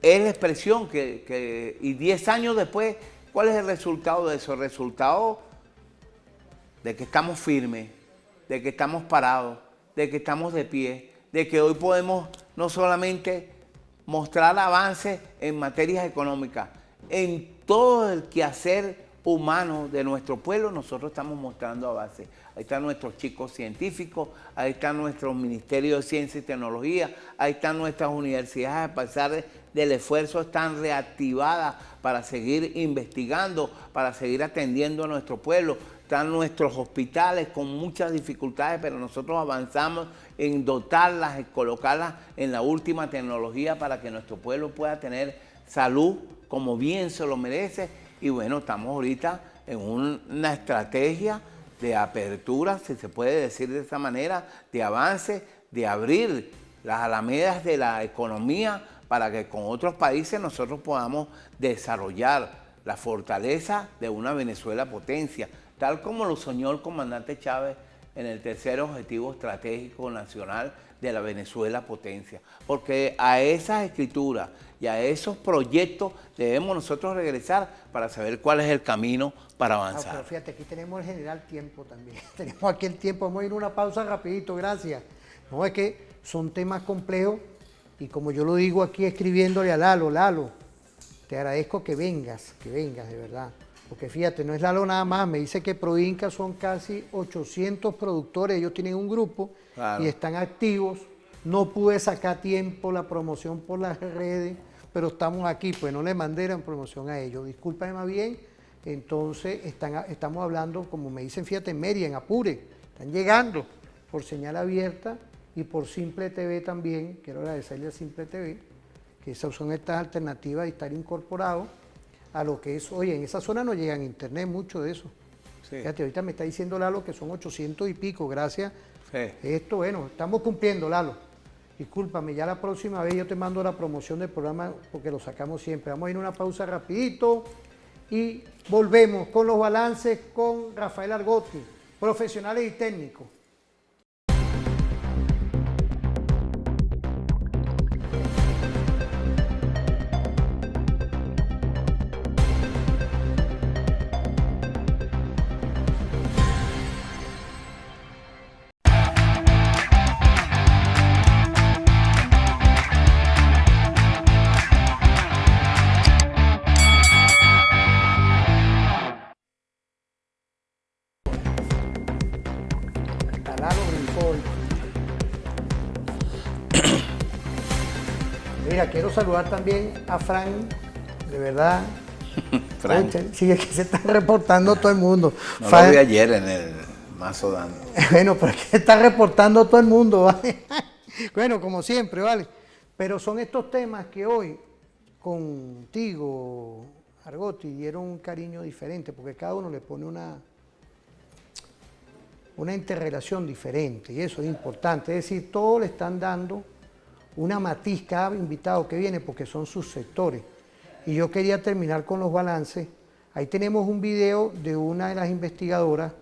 es la expresión y 10 años después, ¿cuál es el resultado de eso? El resultado de que estamos firmes, de que estamos parados, de que estamos de pie, de que hoy podemos no solamente mostrar avances en materias económicas, en todo el quehacer humano de nuestro pueblo, nosotros estamos mostrando avances. Ahí están nuestros chicos científicos, ahí están nuestros ministerios de ciencia y tecnología, ahí están nuestras universidades, a pesar del esfuerzo, están reactivadas para seguir investigando, para seguir atendiendo a nuestro pueblo. Están nuestros hospitales con muchas dificultades, pero nosotros avanzamos en dotarlas, en colocarlas en la última tecnología para que nuestro pueblo pueda tener salud como bien se lo merece. Y bueno, estamos ahorita en una estrategia de apertura, si se puede decir de esa manera, de avance, de abrir las alamedas de la economía para que con otros países nosotros podamos desarrollar la fortaleza de una Venezuela potencia, tal como lo soñó el comandante Chávez en el tercer objetivo estratégico nacional de la Venezuela potencia. Porque a esas escrituras y a esos proyectos debemos nosotros regresar para saber cuál es el camino para avanzar. Pero fíjate, aquí tenemos el general tiempo también. Tenemos aquí el tiempo, vamos a ir a una pausa rapidito, gracias. No, es que son temas complejos y como yo lo digo aquí escribiéndole a Lalo, te agradezco que vengas de verdad. Porque fíjate, no es Lalo nada más, me dice que Proinca son casi 800 productores, ellos tienen un grupo y están activos. No pude sacar tiempo la promoción por las redes, pero estamos aquí, pues no le mandé la promoción a ellos. Discúlpame más bien, entonces estamos hablando, como me dicen, fíjate, en Mérida, en Apure, están llegando por señal abierta y por Simple TV también. Quiero agradecerle a Simple TV, que esas son estas alternativas de estar incorporados a lo que es, oye, en esa zona no llegan internet, mucho de eso. Sí. Fíjate, ahorita me está diciendo Lalo que son 800 y pico, gracias. Sí. Esto, bueno, estamos cumpliendo, Lalo. Discúlpame, ya la próxima vez yo te mando la promoción del programa porque lo sacamos siempre. Vamos a ir a una pausa rapidito y volvemos con los balances con Rafael Argotti, profesionales y técnicos. Mira, quiero saludar también a Fran, de verdad. Fran. Sí, es que se está reportando todo el mundo. No Fran, lo vi ayer en el Mazo Dando. Bueno, pero es que está reportando todo el mundo, ¿vale? Bueno, como siempre, ¿vale? Pero son estos temas que hoy, contigo, Argotti, dieron un cariño diferente, porque cada uno le pone una interrelación diferente, y eso es importante. Es decir, todos le están dando una matiz cada invitado que viene porque son sus sectores. Y yo quería terminar con los balances. Ahí tenemos un video de una de las investigadoras.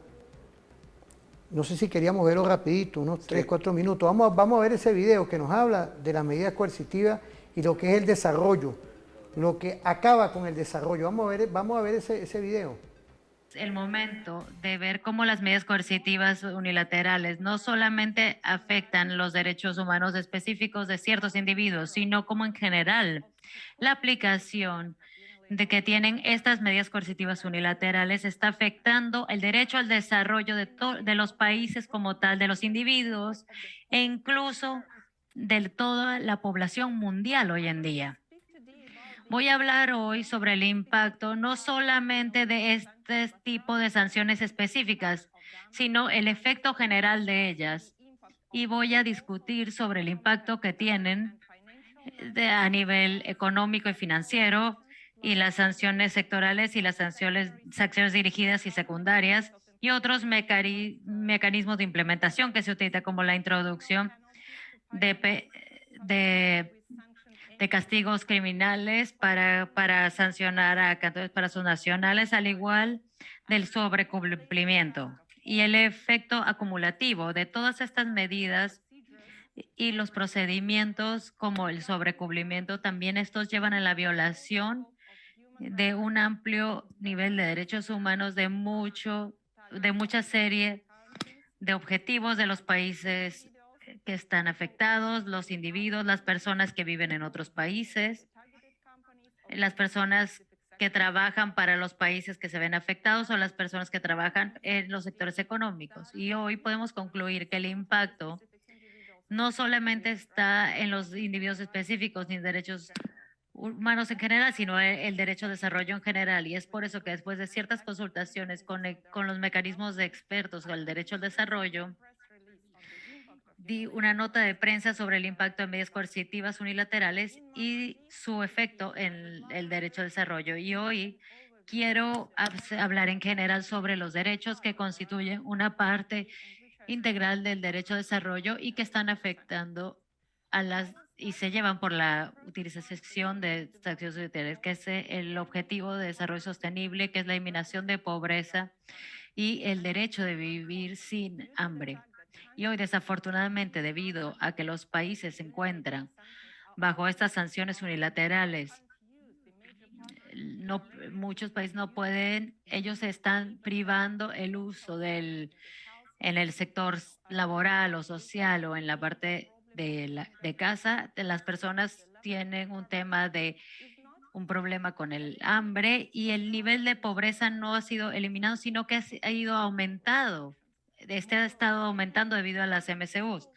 No sé si queríamos verlo rapidito, unos 3, 4 minutos. Vamos a ver ese video que nos habla de las medidas coercitivas y lo que es el desarrollo, lo que acaba con el desarrollo. Vamos a ver ese video. El momento de ver cómo las medidas coercitivas unilaterales no solamente afectan los derechos humanos específicos de ciertos individuos, sino como en general la aplicación de que tienen estas medidas coercitivas unilaterales está afectando el derecho al desarrollo de los países como tal, de los individuos e incluso de toda la población mundial hoy en día. Voy a hablar hoy sobre el impacto no solamente de este tipo de sanciones específicas, sino el efecto general de ellas y voy a discutir sobre el impacto que tienen a nivel económico y financiero y las sanciones sectorales y las sanciones dirigidas y secundarias y otros mecanismos de implementación que se utilizan como la introducción de castigos criminales para sancionar a cantores para sus nacionales, al igual del sobrecumplimiento y el efecto acumulativo de todas estas medidas y los procedimientos como el sobrecumplimiento, también estos llevan a la violación de un amplio nivel de derechos humanos de mucha serie de objetivos de los países que están afectados, los individuos, las personas que viven en otros países, las personas que trabajan para los países que se ven afectados o las personas que trabajan en los sectores económicos. Y hoy podemos concluir que el impacto no solamente está en los individuos específicos ni derechos humanos en general, sino el derecho al desarrollo en general. Y es por eso que después de ciertas consultaciones con los mecanismos de expertos o el derecho al desarrollo, di una nota de prensa sobre el impacto de medidas coercitivas unilaterales y su efecto en el derecho al desarrollo. Y hoy quiero hablar en general sobre los derechos que constituyen una parte integral del derecho al desarrollo y que están afectando y se llevan por la utilización de acciones utilitarias, que es el objetivo de desarrollo sostenible, que es la eliminación de pobreza y el derecho de vivir sin hambre. Y hoy, desafortunadamente, debido a que los países se encuentran bajo estas sanciones unilaterales, muchos países no pueden, ellos están privando el uso en el sector laboral o social o en la parte de casa, las personas tienen un problema con el hambre y el nivel de pobreza no ha sido eliminado, sino que ha ido aumentado. Ha estado aumentando debido a las MCUs,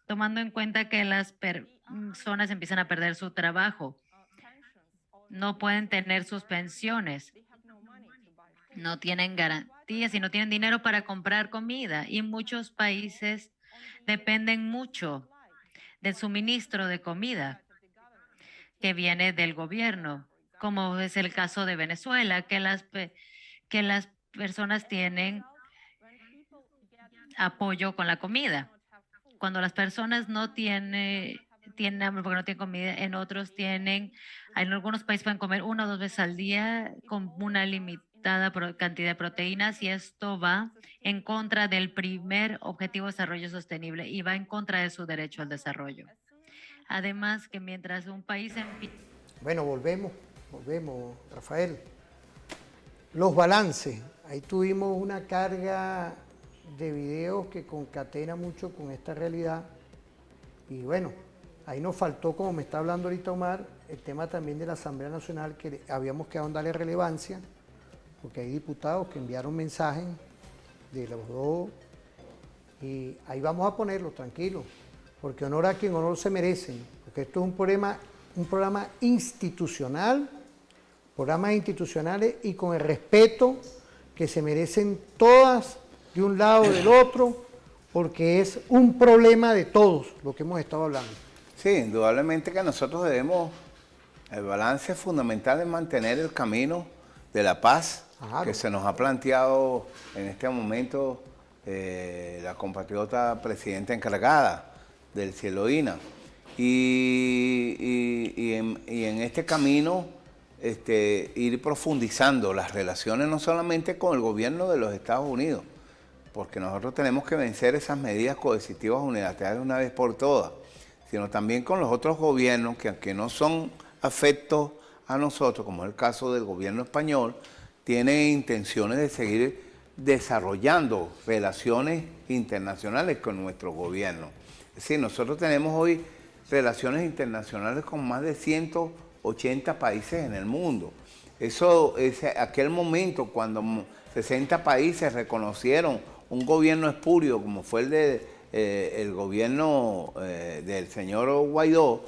tomando en cuenta que las personas empiezan a perder su trabajo, no pueden tener sus pensiones, no tienen garantías y no tienen dinero para comprar comida. Y muchos países dependen mucho del suministro de comida que viene del gobierno, como es el caso de Venezuela, que las personas tienen apoyo con la comida. Cuando las personas no tienen hambre porque no tienen comida, en algunos países pueden comer 1 o 2 veces al día con una limitada cantidad de proteínas, y esto va en contra del primer objetivo de desarrollo sostenible y va en contra de su derecho al desarrollo. Además, que mientras un país... Bueno, volvemos, Rafael. Los balances. Ahí tuvimos una carga de videos que concatena mucho con esta realidad. Y bueno, ahí nos faltó, como me está hablando ahorita Omar, el tema también de la Asamblea Nacional, que habíamos quedado en darle relevancia, porque hay diputados que enviaron mensajes de los dos, y ahí vamos a ponerlo, tranquilo, porque honor a quien honor se merecen, porque esto es un programa institucional, programas institucionales y con el respeto que se merecen todas, de un lado o del otro, porque es un problema de todos lo que hemos estado hablando. Sí, indudablemente que nosotros debemos, el balance fundamental es mantener el camino de la paz, claro, que se nos ha planteado en este momento la compatriota presidenta encargada del Cieloína. Y en este camino ir profundizando las relaciones no solamente con el gobierno de los Estados Unidos, porque nosotros tenemos que vencer esas medidas coercitivas unilaterales una vez por todas, sino también con los otros gobiernos que, aunque no son afectos a nosotros, como es el caso del gobierno español, tienen intenciones de seguir desarrollando relaciones internacionales con nuestro gobierno. Es decir, nosotros tenemos hoy relaciones internacionales con más de 180 países en el mundo. Eso es aquel momento cuando 60 países reconocieron un gobierno espurio, como fue el gobierno del señor Guaidó,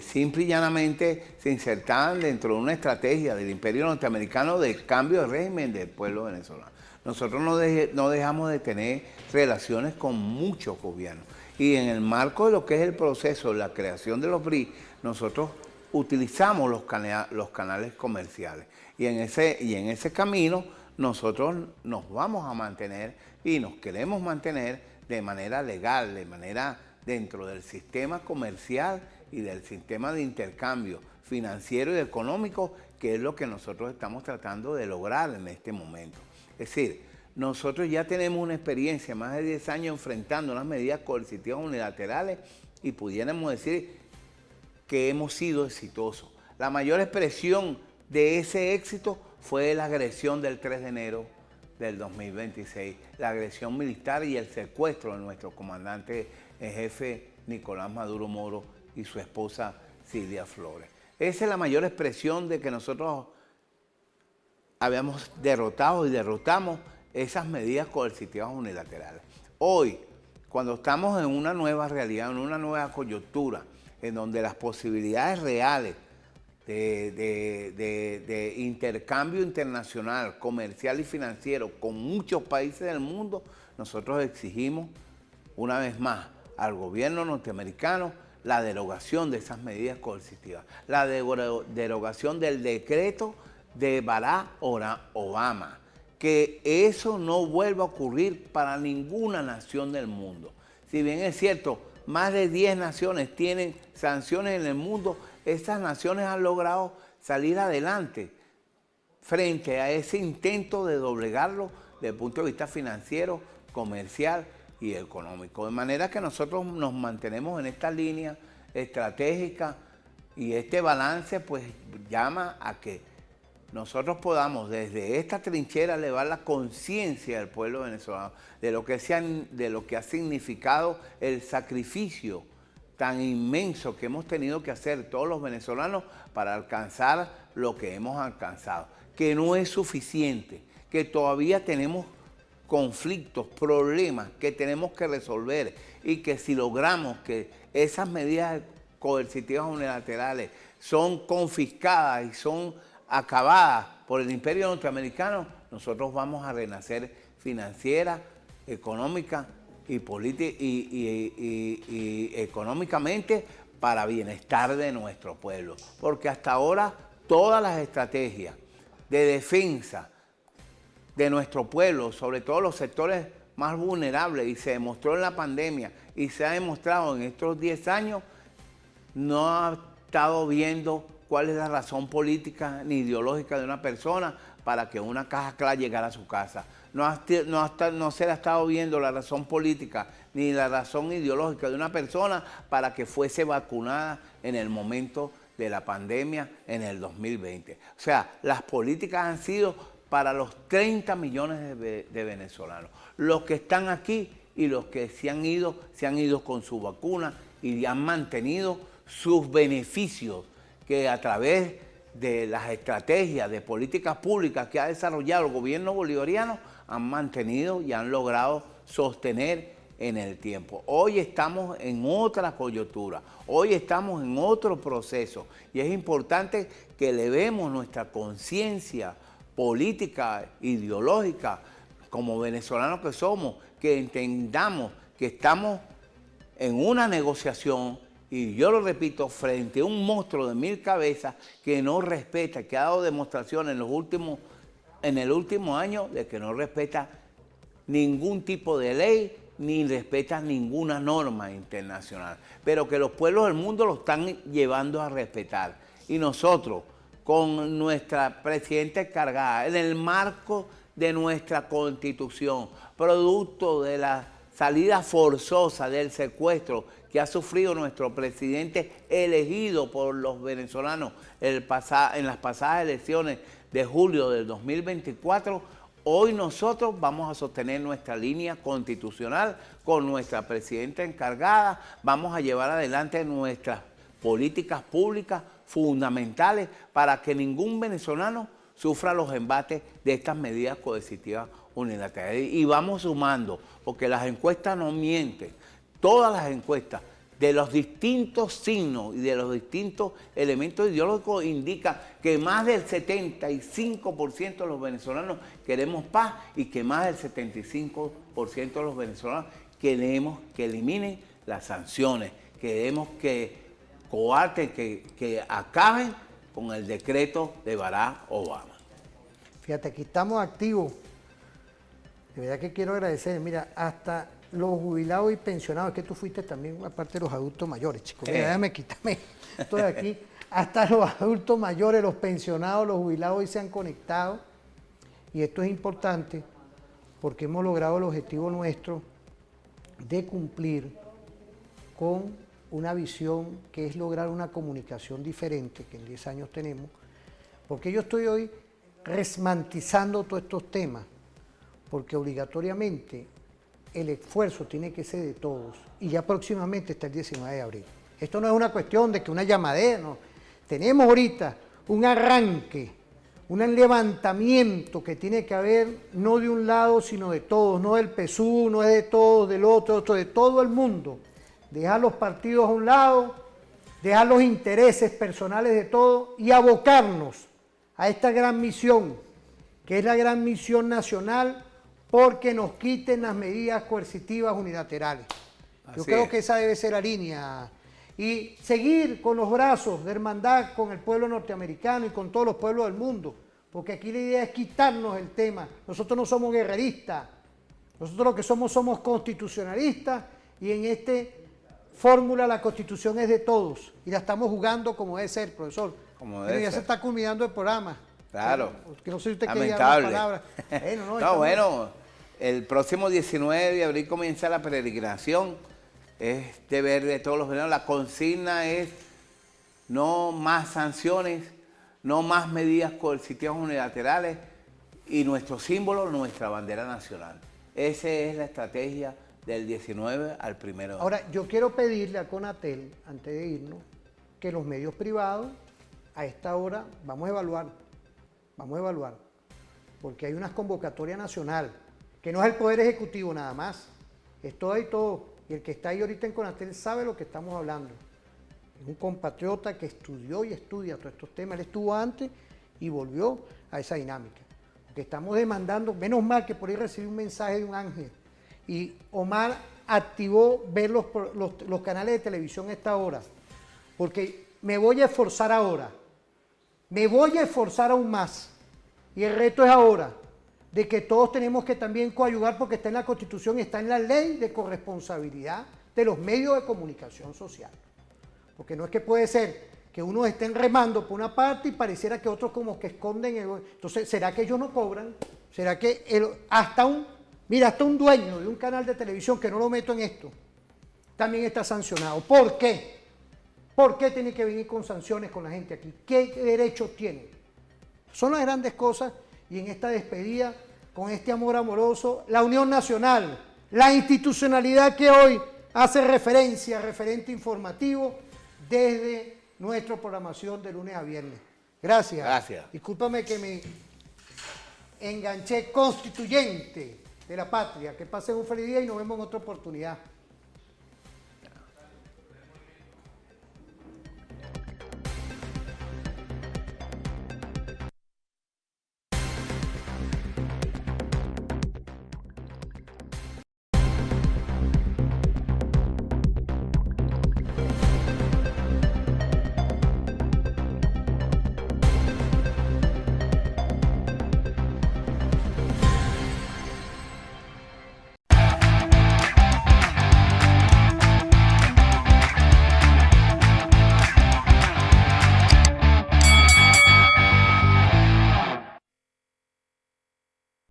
simple y llanamente se insertaban dentro de una estrategia del imperio norteamericano de cambio de régimen del pueblo venezolano. Nosotros no dejamos de tener relaciones con muchos gobiernos. Y en el marco de lo que es el proceso de la creación de los BRIC, nosotros utilizamos los canales comerciales. Y en ese camino nosotros nos vamos a mantener y nos queremos mantener de manera legal, de manera dentro del sistema comercial y del sistema de intercambio financiero y económico, que es lo que nosotros estamos tratando de lograr en este momento. Es decir, nosotros ya tenemos una experiencia, más de 10 años enfrentando unas medidas coercitivas unilaterales y pudiéramos decir que hemos sido exitosos. La mayor expresión de ese éxito fue la agresión del 3 de enero del 2026, la agresión militar y el secuestro de nuestro comandante en jefe Nicolás Maduro Moro y su esposa Silvia Flores. Esa es la mayor expresión de que nosotros habíamos derrotado y derrotamos esas medidas coercitivas unilaterales. Hoy, cuando estamos en una nueva realidad, en una nueva coyuntura, en donde las posibilidades reales de intercambio internacional, comercial y financiero con muchos países del mundo, nosotros exigimos una vez más al gobierno norteamericano la derogación de esas medidas coercitivas, la derogación del decreto de Barack Obama, que eso no vuelva a ocurrir para ninguna nación del mundo. Si bien es cierto, más de 10 naciones tienen sanciones en el mundo, estas naciones han logrado salir adelante frente a ese intento de doblegarlo desde el punto de vista financiero, comercial y económico. De manera que nosotros nos mantenemos en esta línea estratégica y este balance pues llama a que nosotros podamos desde esta trinchera elevar la conciencia del pueblo venezolano de lo que ha significado el sacrificio tan inmenso que hemos tenido que hacer todos los venezolanos para alcanzar lo que hemos alcanzado, que no es suficiente, que todavía tenemos conflictos, problemas que tenemos que resolver y que si logramos que esas medidas coercitivas unilaterales son confiscadas y son acabadas por el imperio norteamericano, nosotros vamos a renacer financiera, económica y económicamente para bienestar de nuestro pueblo. Porque hasta ahora todas las estrategias de defensa de nuestro pueblo, sobre todo los sectores más vulnerables, y se demostró en la pandemia y se ha demostrado en estos 10 años, no ha estado viendo cuál es la razón política ni ideológica de una persona para que una caja clara llegara a su casa. No se le ha estado viendo la razón política ni la razón ideológica de una persona para que fuese vacunada en el momento de la pandemia en el 2020. O sea, las políticas han sido para los 30 millones de venezolanos. Los que están aquí y los que se han ido con su vacuna y han mantenido sus beneficios que a través de las estrategias de políticas públicas que ha desarrollado el gobierno bolivariano han mantenido y han logrado sostener en el tiempo. Hoy estamos en otra coyuntura, hoy estamos en otro proceso y es importante que elevemos nuestra conciencia política, ideológica, como venezolanos que somos, que entendamos que estamos en una negociación, y yo lo repito, frente a un monstruo de 1000 cabezas que no respeta, que ha dado demostración en el último año de que no respeta ningún tipo de ley, ni respeta ninguna norma internacional, pero que los pueblos del mundo lo están llevando a respetar. Y nosotros, con nuestra presidenta encargada, en el marco de nuestra Constitución, producto de la salida forzosa del secuestro que ha sufrido nuestro presidente elegido por los venezolanos en las pasadas elecciones de julio del 2024, hoy nosotros vamos a sostener nuestra línea constitucional con nuestra presidenta encargada, vamos a llevar adelante nuestras políticas públicas fundamentales para que ningún venezolano sufra los embates de estas medidas coercitivas unilaterales. Y vamos sumando, porque las encuestas no mienten, todas las encuestas de los distintos signos y de los distintos elementos ideológicos indican que más del 75% de los venezolanos queremos paz y que más del 75% de los venezolanos queremos que eliminen las sanciones, queremos que coarten, que acaben con el decreto de Barack Obama. Fíjate, aquí estamos activos. De verdad que quiero agradecer, mira, hasta los jubilados y pensionados, es que tú fuiste también aparte de los adultos mayores, chicos, mira, déjame quitarme esto de aquí, hasta los adultos mayores, los pensionados, los jubilados hoy se han conectado, y esto es importante porque hemos logrado el objetivo nuestro de cumplir con una visión que es lograr una comunicación diferente, que en 10 años tenemos, porque yo estoy hoy resmantizando todos estos temas, porque obligatoriamente el esfuerzo tiene que ser de todos, y ya próximamente está el 19 de abril. Esto no es una cuestión de que una llamadera, no. Tenemos ahorita un arranque, un levantamiento que tiene que haber no de un lado, sino de todos, no del PSUV, no es de todos, del otro, de todo el mundo. Dejar los partidos a un lado, dejar los intereses personales de todos y abocarnos a esta gran misión, que es la gran misión nacional, porque nos quiten las medidas coercitivas unilaterales. Yo creo que esa debe ser la línea. Y seguir con los brazos de hermandad con el pueblo norteamericano y con todos los pueblos del mundo, porque aquí la idea es quitarnos el tema. Nosotros no somos guerreristas, nosotros lo que somos constitucionalistas, y en esta fórmula la Constitución es de todos, y la estamos jugando como debe ser, profesor. Como pero ya se está culminando el programa. Claro. Que no sé si usted lamentable. Palabras. Bueno, el próximo 19 de abril comienza la peregrinación. Es deber de todos los venezolanos. La consigna es no más sanciones, no más medidas coercitivas unilaterales, y nuestro símbolo, nuestra bandera nacional. Esa es la estrategia del 19 al 1 de abril. Ahora, yo quiero pedirle a Conatel, antes de irnos, que los medios privados, a esta hora, vamos a evaluar, porque hay una convocatoria nacional, que no es el Poder Ejecutivo nada más, es todo y todo, y el que está ahí ahorita en Conatel sabe lo que estamos hablando. Es un compatriota que estudió y estudia todos estos temas, él estuvo antes y volvió a esa dinámica. Porque estamos demandando, menos mal que por ahí recibí un mensaje de un ángel, y Omar activó ver los canales de televisión a esta hora, porque me voy a esforzar ahora, me voy a esforzar aún más, y el reto es ahora, de que todos tenemos que también coadyuvar, porque está en la Constitución, está en la ley de corresponsabilidad de los medios de comunicación social, porque no es que puede ser que unos estén remando por una parte y pareciera que otros como que esconden entonces, ¿será que ellos no cobran? ¿Será que hasta un dueño de un canal de televisión, que no lo meto en esto, también está sancionado? ¿Por qué? ¿Por qué tiene que venir con sanciones con la gente aquí? ¿Qué derechos tiene? Son las grandes cosas, y en esta despedida, con este amor amoroso, la unión nacional, la institucionalidad que hoy hace referencia, referente informativo, desde nuestra programación de lunes a viernes. Gracias. Gracias. Discúlpame que me enganché, constituyente de la patria. Que pasen un feliz día y nos vemos en otra oportunidad.